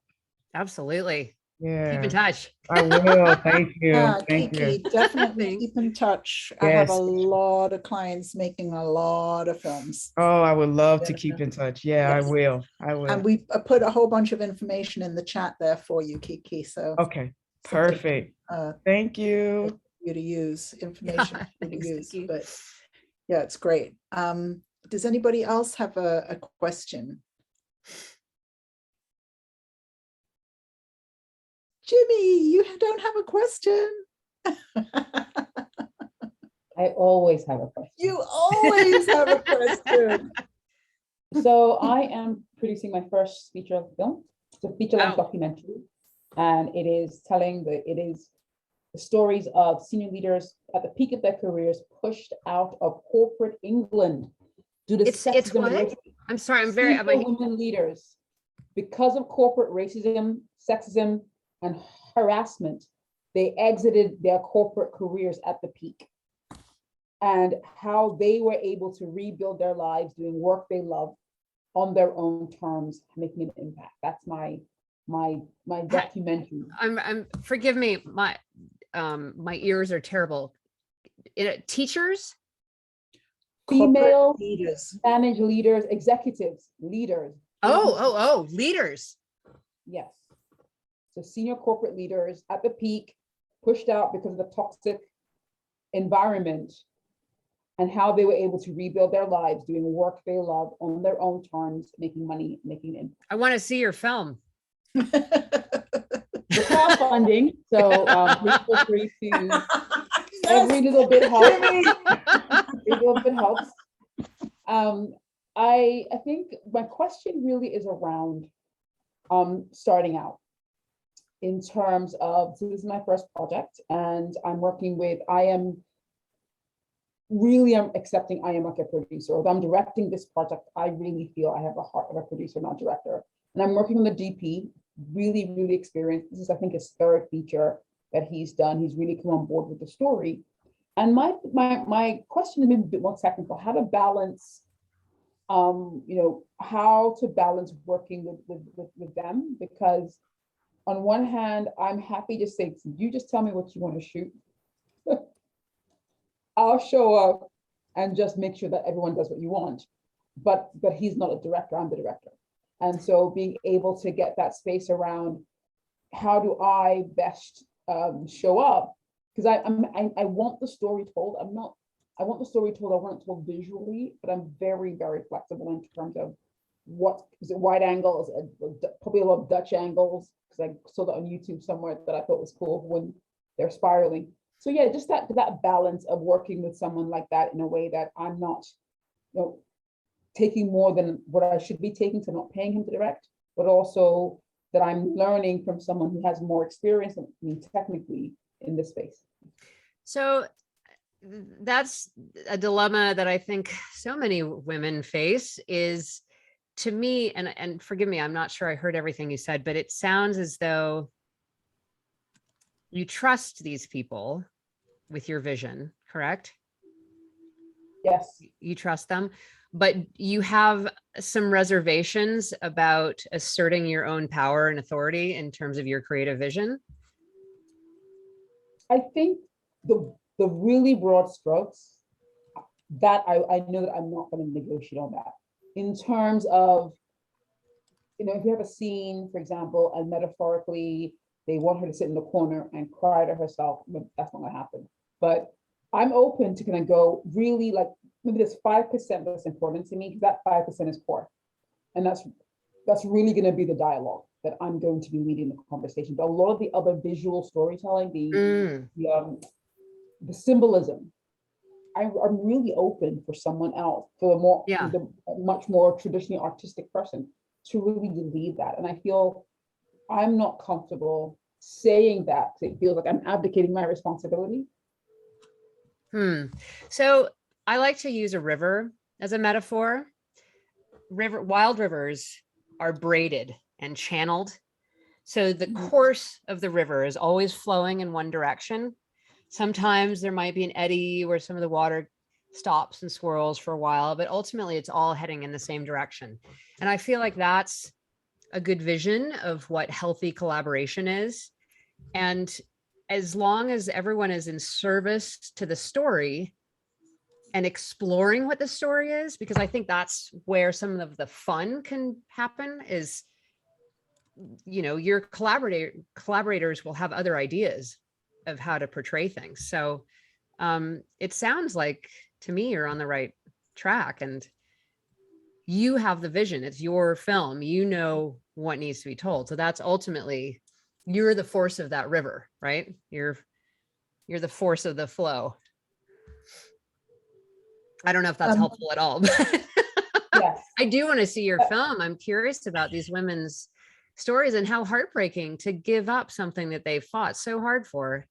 Absolutely. Keep in Yeah, touch. I will. Thank you. Thank you. Kiki, definitely Thanks. keep in touch. I have a Yes. lot of clients making a lot of films. Oh, I would love to Yeah. keep in touch. Yeah, I Yes. will. I will. And we put a whole bunch of information in the chat there for you, Kiki. So Okay. something Perfect. uh, Thank you. for you to use, information for you to Thanks, use. Kiki. But yeah, it's great. Does anybody else have a question? Jimmy, you don't have a question. I always have a question. You always have a question. So I am producing my first feature film. It's a feature-length documentary, and it is the stories of senior leaders at the peak of their careers pushed out of corporate England due to It's sexism. what? I'm sorry, I'm very Senior women leaders, because of corporate racism, sexism, and harassment, they exited their corporate careers at the peak, and how they were able to rebuild their lives doing work they love on their own terms, making an impact. That's my documentary. I'm forgive me, my ears are terrible. Teachers? Female leaders. managed leaders, executives, leaders Oh, leaders. Yes. So senior corporate leaders at the peak, pushed out because of the toxic environment, and how they were able to rebuild their lives, doing work they love on their own terms, making money, making impact. I want to see your film. We're crowdfunding, so please feel free to. Every little bit helps. Every little bit helps. I think my question really is around starting out in terms of, so this is my first project, and I'm working with, I'm accepting I am like a producer. Although I'm directing this project, I really feel I have the heart of a producer, not director. And I'm working on the DP, really experienced. This is, I think, his third feature that he's done. He's really come on board with the story. And my question is maybe a bit more technical: how to balance, how to balance working with them, because on one hand, I'm happy to say, you just tell me what you want to shoot. I'll show up and just make sure that everyone does what you want. But he's not a director, I'm the director. And so being able to get that space around, how do I best show up? Because I want the story told. I want the story told, I want it told visually, but I'm very flexible in terms of what is it, wide angles, probably a lot of Dutch angles, because I saw that on YouTube somewhere that I thought was cool when they're spiraling. So yeah, just that balance of working with someone like that in a way that I'm not, taking more than what I should be taking, so not paying him to direct, but also that I'm learning from someone who has more experience than me technically in this space. So that's a dilemma that I think so many women face, is, to me, and forgive me, I'm not sure I heard everything you said, but it sounds as though you trust these people with your vision, correct? Yes. You trust them, but you have some reservations about asserting your own power and authority in terms of your creative vision. I think the really broad strokes, that I know that I'm not going to negotiate on that. In terms of, if you have a scene, for example, and metaphorically, they want her to sit in the corner and cry to herself, that's not going to happen. But I'm open to kind of go really, like, maybe there's 5% that's important to me, because that 5% is core. And that's really going to be the dialogue that I'm going to be leading the conversation. But a lot of the other visual storytelling, the symbolism, I'm really open for someone else, for the much more traditionally artistic person to really lead that. And I feel I'm not comfortable saying that, because it feels like I'm abdicating my responsibility. So I like to use a river as a metaphor. Wild rivers are braided and channeled. So the course of the river is always flowing in one direction. Sometimes there might be an eddy where some of the water stops and swirls for a while, but ultimately it's all heading in the same direction. And I feel like that's a good vision of what healthy collaboration is. And as long as everyone is in service to the story and exploring what the story is, because I think that's where some of the fun can happen, is, your collaborators will have other ideas of how to portray things. So it sounds like, to me, you're on the right track, and you have the vision. It's your film. You know what needs to be told. So that's ultimately, you're the force of that river, right? You're the force of the flow. I don't know if that's helpful at all, but yes. I do want to see your film. I'm curious about these women's stories and how heartbreaking to give up something that they fought so hard for.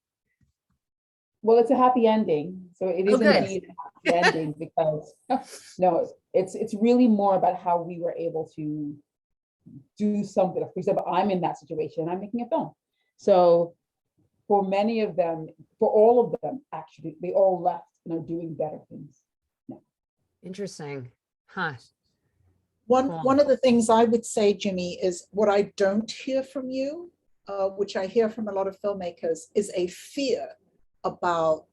Well, it's a happy ending. So it is indeed a happy ending, because no, it's really more about how we were able to do something. For example, I'm in that situation, I'm making a film. So for many of them, for all of them, actually, they all left, doing better things. No. Interesting. Huh. One of the things I would say, Jimmy, is what I don't hear from you, which I hear from a lot of filmmakers, is a fear about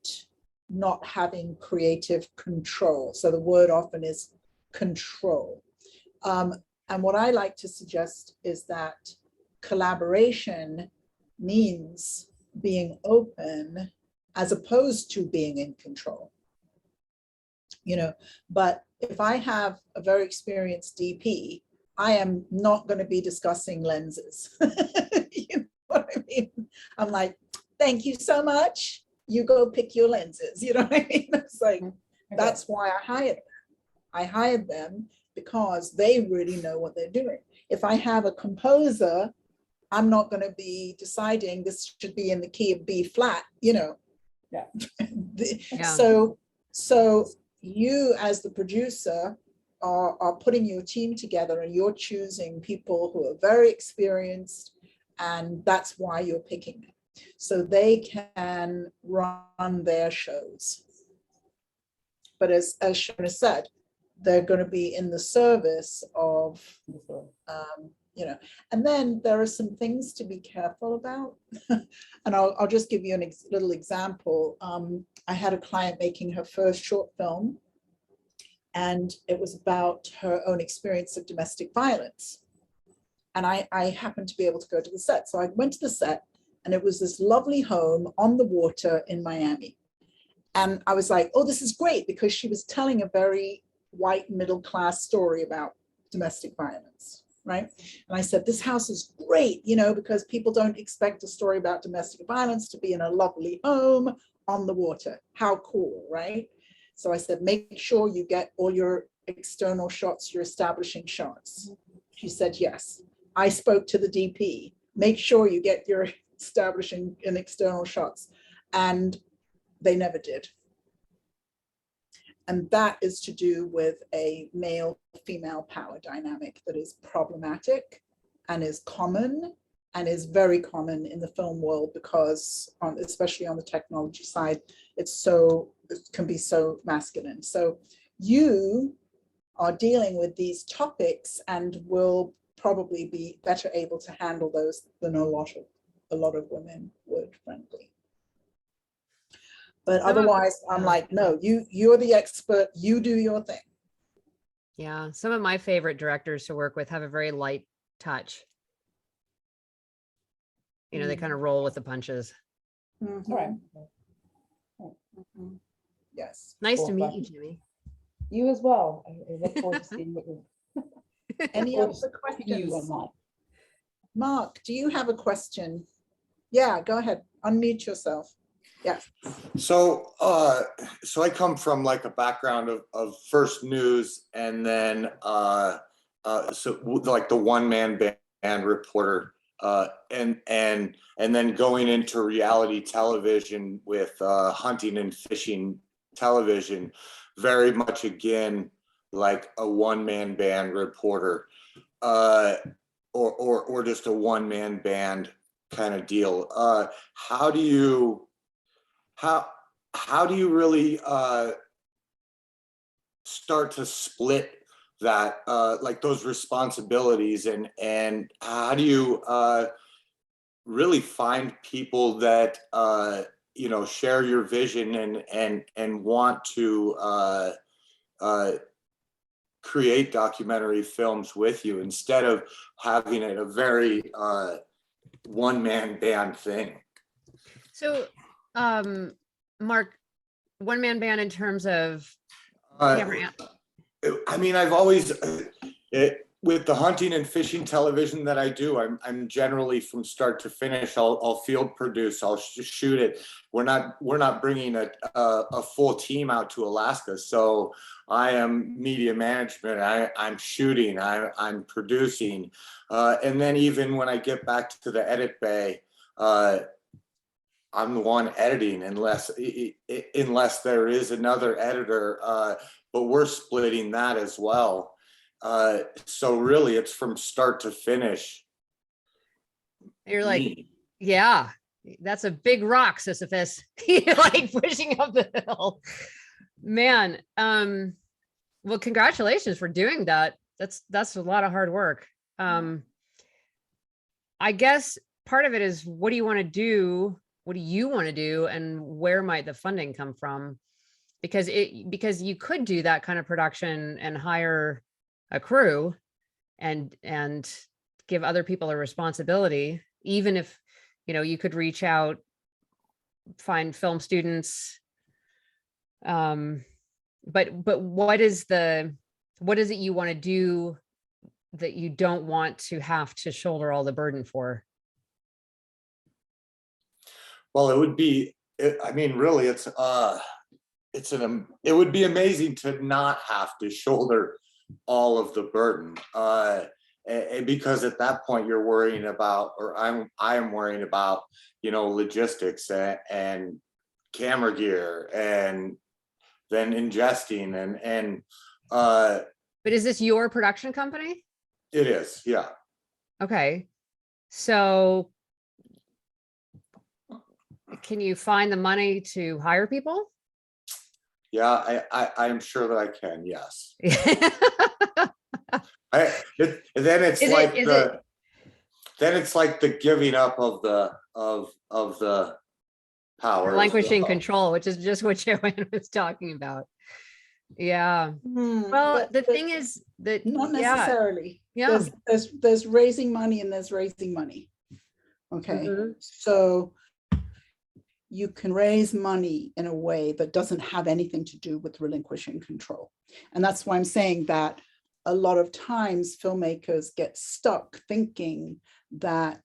not having creative control. So the word often is control. And what I like to suggest is that collaboration means being open as opposed to being in control. You know, but if I have a very experienced DP, I am not going to be discussing lenses. You know what I mean? I'm like, thank you so much. You go pick your lenses. You know what I mean? It's like, that's why I hired them. I hired them because they really know what they're doing. If I have a composer, I'm not going to be deciding this should be in the key of B flat, you know. Yeah. So you as the producer are putting your team together, and you're choosing people who are very experienced, and that's why you're picking them. So they can run their shows. But as Shona said, they're going to be in the service of, you know, and then there are some things to be careful about. And I'll just give you a little example. I had a client making her first short film, and it was about her own experience of domestic violence. And I happened to be able to go to the set. So I went to the set, and it was this lovely home on the water in Miami. And I was like, oh, this is great, because she was telling a very white middle-class story about domestic violence, right? And I said, this house is great, you know, because people don't expect a story about domestic violence to be in a lovely home on the water. How cool, right? So I said, make sure you get all your external shots, your establishing shots. She said, yes. I spoke to the DP, make sure you get your establishing and external shots. And they never did. And that is to do with a male-female power dynamic that is problematic and is common, and is very common in the film world, because especially on the technology side, it can be so masculine. So you are dealing with these topics and will probably be better able to handle those than a lot of women would, frankly. But otherwise, I'm like, no, you're the expert, you do your thing. Yeah, some of my favorite directors to work with have a very light touch. You know, they kind of roll with the punches. Mm-hmm. All right. Mm-hmm. Yes. Nice to meet you, Jimmy. You as well. I look forward to seeing what you're. Any other questions? Mark, do you have a question? Yeah, go ahead. Unmute yourself. Yeah. So so I come from like a background of first news, and then so like the one-man band reporter, and then going into reality television with hunting and fishing television, very much again like a one-man band reporter, or just a one-man band kind of deal. How do you really start to split that, like those responsibilities, and how do you really find people that you know, share your vision and want to create documentary films with you, instead of having it a very one-man band thing? So Mark, one-man band in terms of I mean, I've always with the hunting and fishing television that I do, I'm generally from start to finish. I'll field produce. I'll shoot it. We're not bringing a full team out to Alaska, so I am media management. I'm shooting. I'm producing, and then even when I get back to the edit bay, I'm the one editing, unless there is another editor, but we're splitting that as well. So really it's from start to finish. you're like, yeah, that's a big rock, Sisyphus. Like pushing up the hill. Man, well, congratulations for doing that. That's a lot of hard work. I guess part of it is, what do you want to do? What do you want to do, and where might the funding come from? Because you could do that kind of production and hire a crew and give other people a responsibility, even if, you know, you could reach out, find film students. But what is it you want to do that you don't want to have to shoulder all the burden for? Well, it would be, I mean, really, it would be amazing to not have to shoulder all of the burden, because at that point you're worrying about, or I am worrying about, you know, logistics and camera gear, and then ingesting and But is this your production company? it is, yeah. Okay. So can you find the money to hire people? Yeah, I'm sure that I can, yes. Then it's like the giving up of the power. Relinquishing control, which is just what Joanne was talking about. Yeah. Well, but the thing is that not necessarily. Yeah. There's raising money and there's raising money. Okay. Mhm. So you can raise money in a way that doesn't have anything to do with relinquishing control. And that's why I'm saying that a lot of times filmmakers get stuck thinking that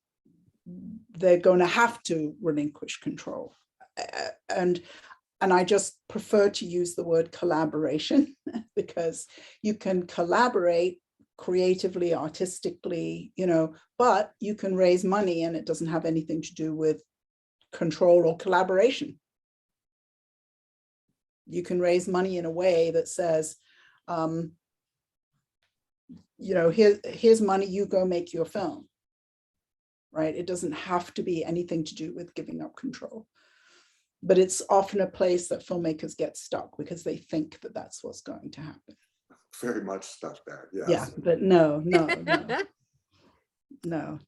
they're going to have to relinquish control. And I just prefer to use the word collaboration, because you can collaborate creatively, artistically, you know, but you can raise money and it doesn't have anything to do with control or collaboration. You can raise money in a way that says, you know, here's money, you go make your film, right? It doesn't have to be anything to do with giving up control. But it's often a place that filmmakers get stuck because they think that that's what's going to happen. Very much stuck there, yes. Yeah, but no,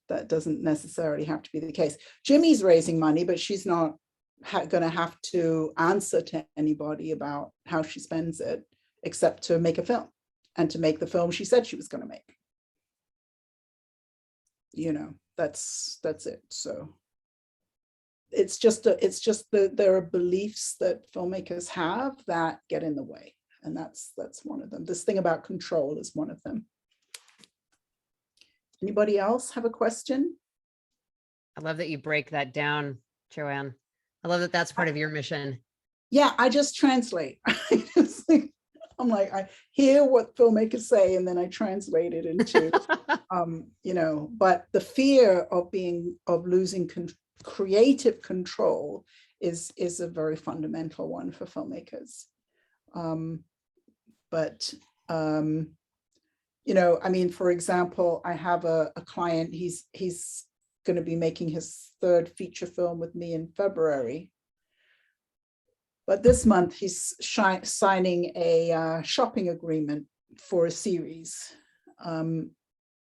that doesn't necessarily have to be the case. Jimmy's raising money, but she's not going to have to answer to anybody about how she spends it, except to make a film and to make the film she said she was going to make. You know, that's it. So it's just that there are beliefs that filmmakers have that get in the way, and that's one of them. This thing about control is one of them. Anybody else have a question? I love that you break that down, Joanne. I love that that's part of your mission. Yeah, I just translate. I'm like, I hear what filmmakers say and then I translate it into, you know, but the fear of losing creative control is a very fundamental one for filmmakers. You know, I mean, for example, I have a client, he's going to be making his third feature film with me in February. But this month he's signing a shopping agreement for a series. And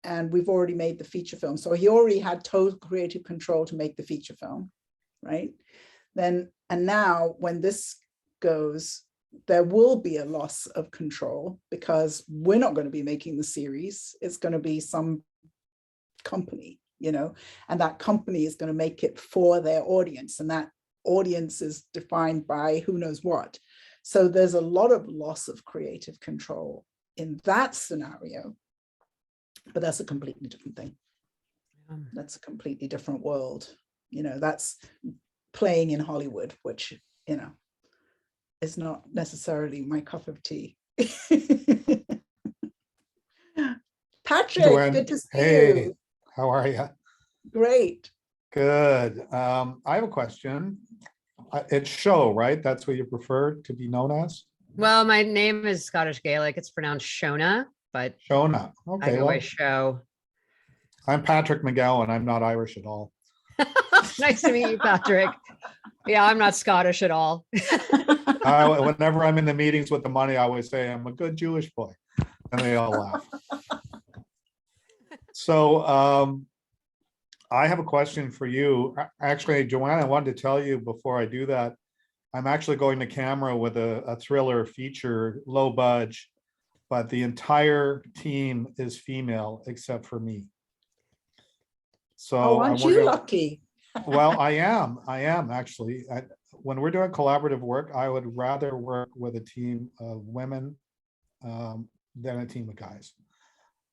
we've already made the feature film. So he already had total creative control to make the feature film, right? And now when this goes, there will be a loss of control because we're not going to be making the series. It's going to be some company, you know, and that company is going to make it for their audience. And that audience is defined by who knows what. So there's a lot of loss of creative control in that scenario, but that's a completely different thing. That's a completely different world. You know, that's playing in Hollywood, which, you know, is not necessarily my cup of tea. Patrick, Joanne, good to see hey, you. How are you? Great. Good. I have a question. It's show, right? That's what you prefer to be known as? Well, my name is Scottish Gaelic. It's pronounced Shona, but Shona. I Okay. go Well, by Show. I'm Patrick McGowan. I'm not Irish at all. Nice to meet you, Patrick. Yeah, I'm not Scottish at all. Whenever I'm in the meetings with the money, I always say I'm a good Jewish boy, and they all laugh. So I have a question for you. Actually, Joanne, I wanted to tell you before I do that, I'm actually going to camera with a thriller feature, low budge, but the entire team is female except for me. So Oh, aren't you lucky? well, I am actually. When we're doing collaborative work, I would rather work with a team of women than a team of guys,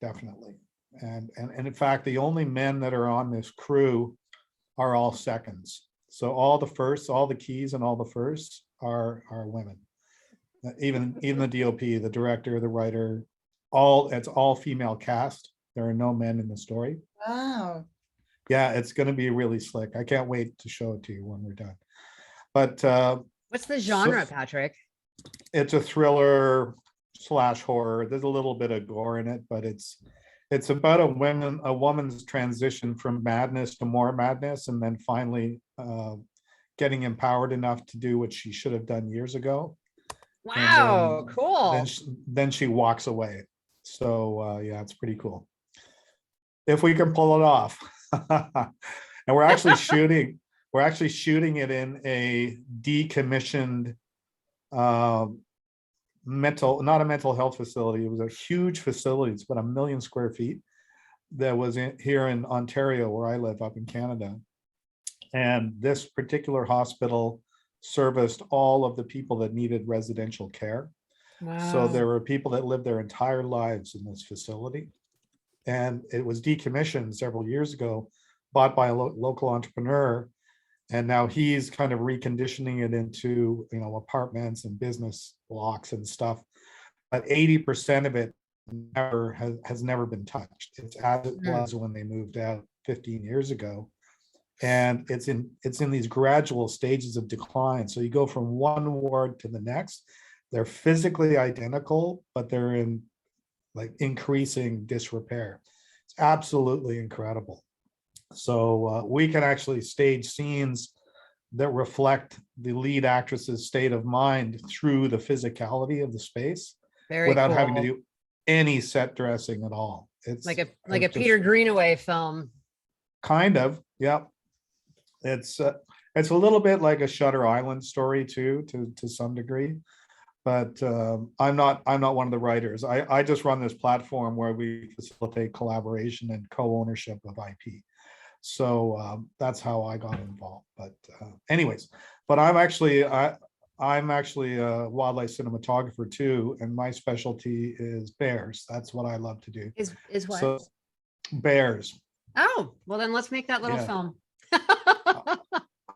definitely. And in fact, the only men that are on this crew are all seconds. So all the firsts, all the keys, and all the firsts are women. Even the DOP, the director, the writer, it's all female cast. There are no men in the story. Wow. Yeah, it's going to be really slick. I can't wait to show it to you when we're done. But what's the genre, Patrick? it's a thriller / horror. There's a little bit of gore in it, but it's about a woman's transition from madness to more madness, and then finally getting empowered enough to do what she should have done years ago. Wow, cool. Then she walks away. So yeah, it's pretty cool. If we can pull it off. And we're actually shooting it in a decommissioned not a mental health facility. It was a huge facility. It's about 1 million square feet that was here in Ontario, where I live, up in Canada. And this particular hospital serviced all of the people that needed residential care. Wow. So there were people that lived their entire lives in this facility. And it was decommissioned several years ago, bought by a local entrepreneur. And now he's kind of reconditioning it into, apartments and business blocks and stuff. But 80% of it has never been touched. It's as it was when they moved out 15 years ago. And it's in these gradual stages of decline. So you go from one ward to the next. They're physically identical, but they're in like increasing disrepair. It's absolutely incredible. So we can actually stage scenes that reflect the lead actress's state of mind through the physicality of the space, without having to do any set dressing at all. It's like a Peter Greenaway film. Kind of, yeah. It's a little bit like a Shutter Island story too, to some degree. But I'm not one of the writers. I just run this platform where we facilitate collaboration and co-ownership of IP. So that's how I got involved. But anyways, but I'm actually a wildlife cinematographer too, and my specialty is bears. That's what I love to do. Is what? So, bears. Oh, well then let's make that little film.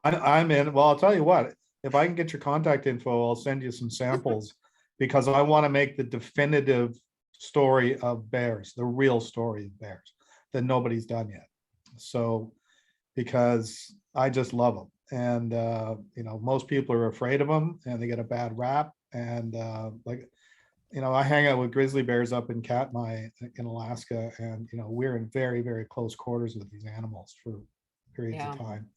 I'm in. Well, I'll tell you what. If I can get your contact info, I'll send you some samples, because I want to make the definitive story of bears, the real story of bears that nobody's done yet. So, because I just love them, and most people are afraid of them, and they get a bad rap. And I hang out with grizzly bears up in Katmai in Alaska, and we're in very, very close quarters with these animals for periods of time.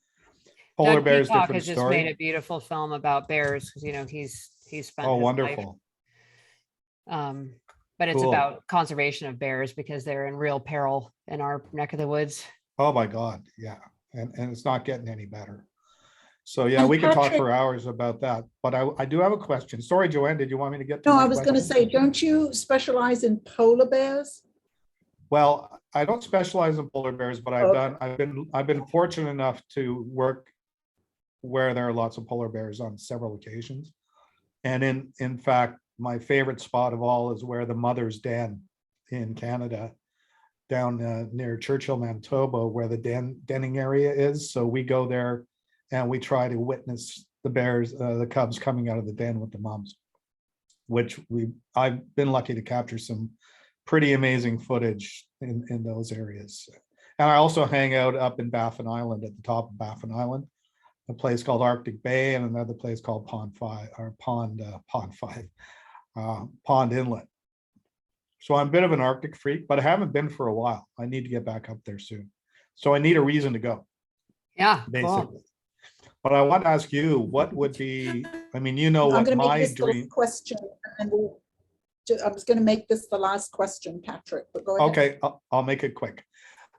Polar Doug bears, Peacock different has just story. made a beautiful film about bears, because he's spent his wonderful life. But it's about conservation of bears, because they're in real peril in our neck of the woods. Oh my God, yeah, and it's not getting any better. So yeah, we can talk for hours about that. But I do have a question. Sorry, Joanne, did you want me to get to? No, I was going to say, don't you specialize in polar bears? Well, I don't specialize in polar bears, but I've been fortunate enough to work where there are lots of polar bears on several occasions. And in fact, my favorite spot of all is where the Mother's Den in Canada, down near Churchill, Manitoba, where the denning area is. So we go there and we try to witness the bears, the cubs coming out of the den with the moms, which I've been lucky to capture some pretty amazing footage in those areas. And I also hang out up in Baffin Island, at the top of Baffin Island, a place called Arctic Bay, and another place called Pond Inlet. So I'm a bit of an Arctic freak, but I haven't been for a while. I need to get back up there soon. So I need a reason to go. Yeah, basically. cool. But I want to ask you, what would be, what my dream question, and I was going to make this the last question, Patrick, but go ahead. Okay, I'll make it quick.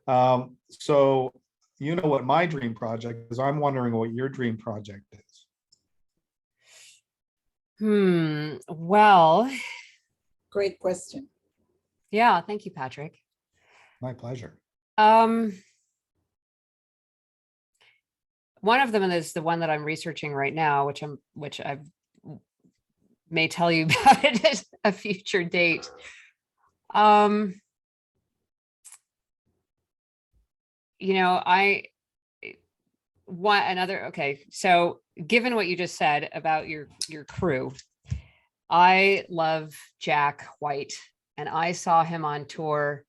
So what my dream project is. I'm wondering what your dream project is. Well, great question. Yeah, thank you, Patrick. My pleasure. One of them is the one that I'm researching right now, which I may tell you about it at a future date. You know, okay, so given what you just said about your crew, I love Jack White, and I saw him on tour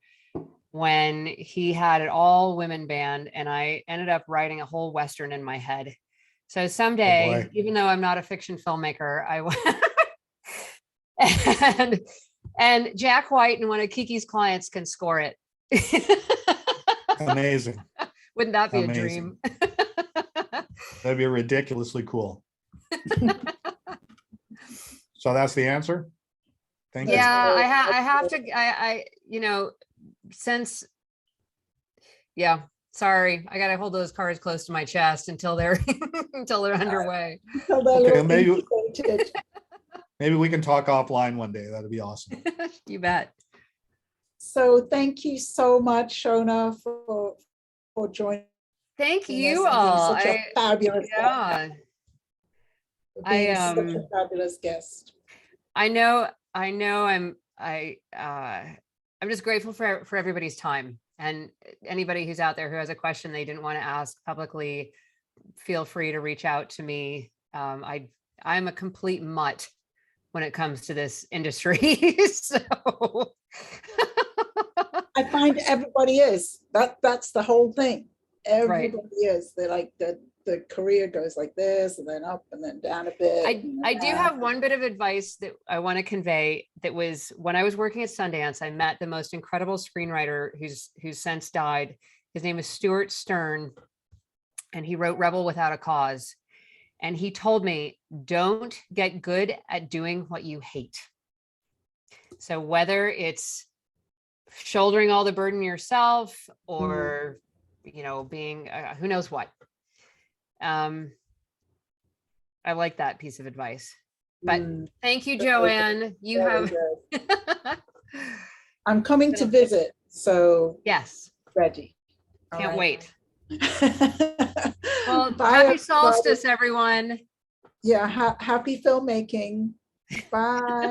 when he had an all women band, and I ended up writing a whole Western in my head. So someday, boy. even though I'm not a fiction filmmaker, and Jack White and one of Kiki's clients can score it. Amazing. Wouldn't that be Amazing. a dream? That'd be ridiculously cool. So that's the answer? Thank you. Yeah, I have to, you know, since, yeah, sorry, I gotta hold those cards close to my chest until they're until they're underway. So they're Okay, little maybe- incubated. Maybe we can talk offline one day. That'd be awesome. You bet. So thank you so much, Shona, for joining Thank us you and being all. such a fabulous Yeah, for being such I, a fabulous guest. I know I'm just grateful for everybody's time, and anybody who's out there who has a question they didn't want to ask publicly, feel free to reach out to me. I'm a complete mutt when it comes to this industry. So I find everybody is. That's the whole thing. Everybody is. They're like the career goes like this and then up and then down a bit. I do have one bit of advice that I want to convey. That was when I was working at Sundance, I met the most incredible screenwriter who's since died. His name is Stuart Stern, and he wrote Rebel Without a Cause. And he told me, don't get good at doing what you hate. So whether it's shouldering all the burden yourself or, you know, being who knows what. I like that piece of advice. But thank you, Joanne. You Very have. I'm coming to visit, so Yes. ready. All Can't right. wait. Well, Bye, happy everybody. solstice, everyone. Yeah, happy filmmaking. Bye.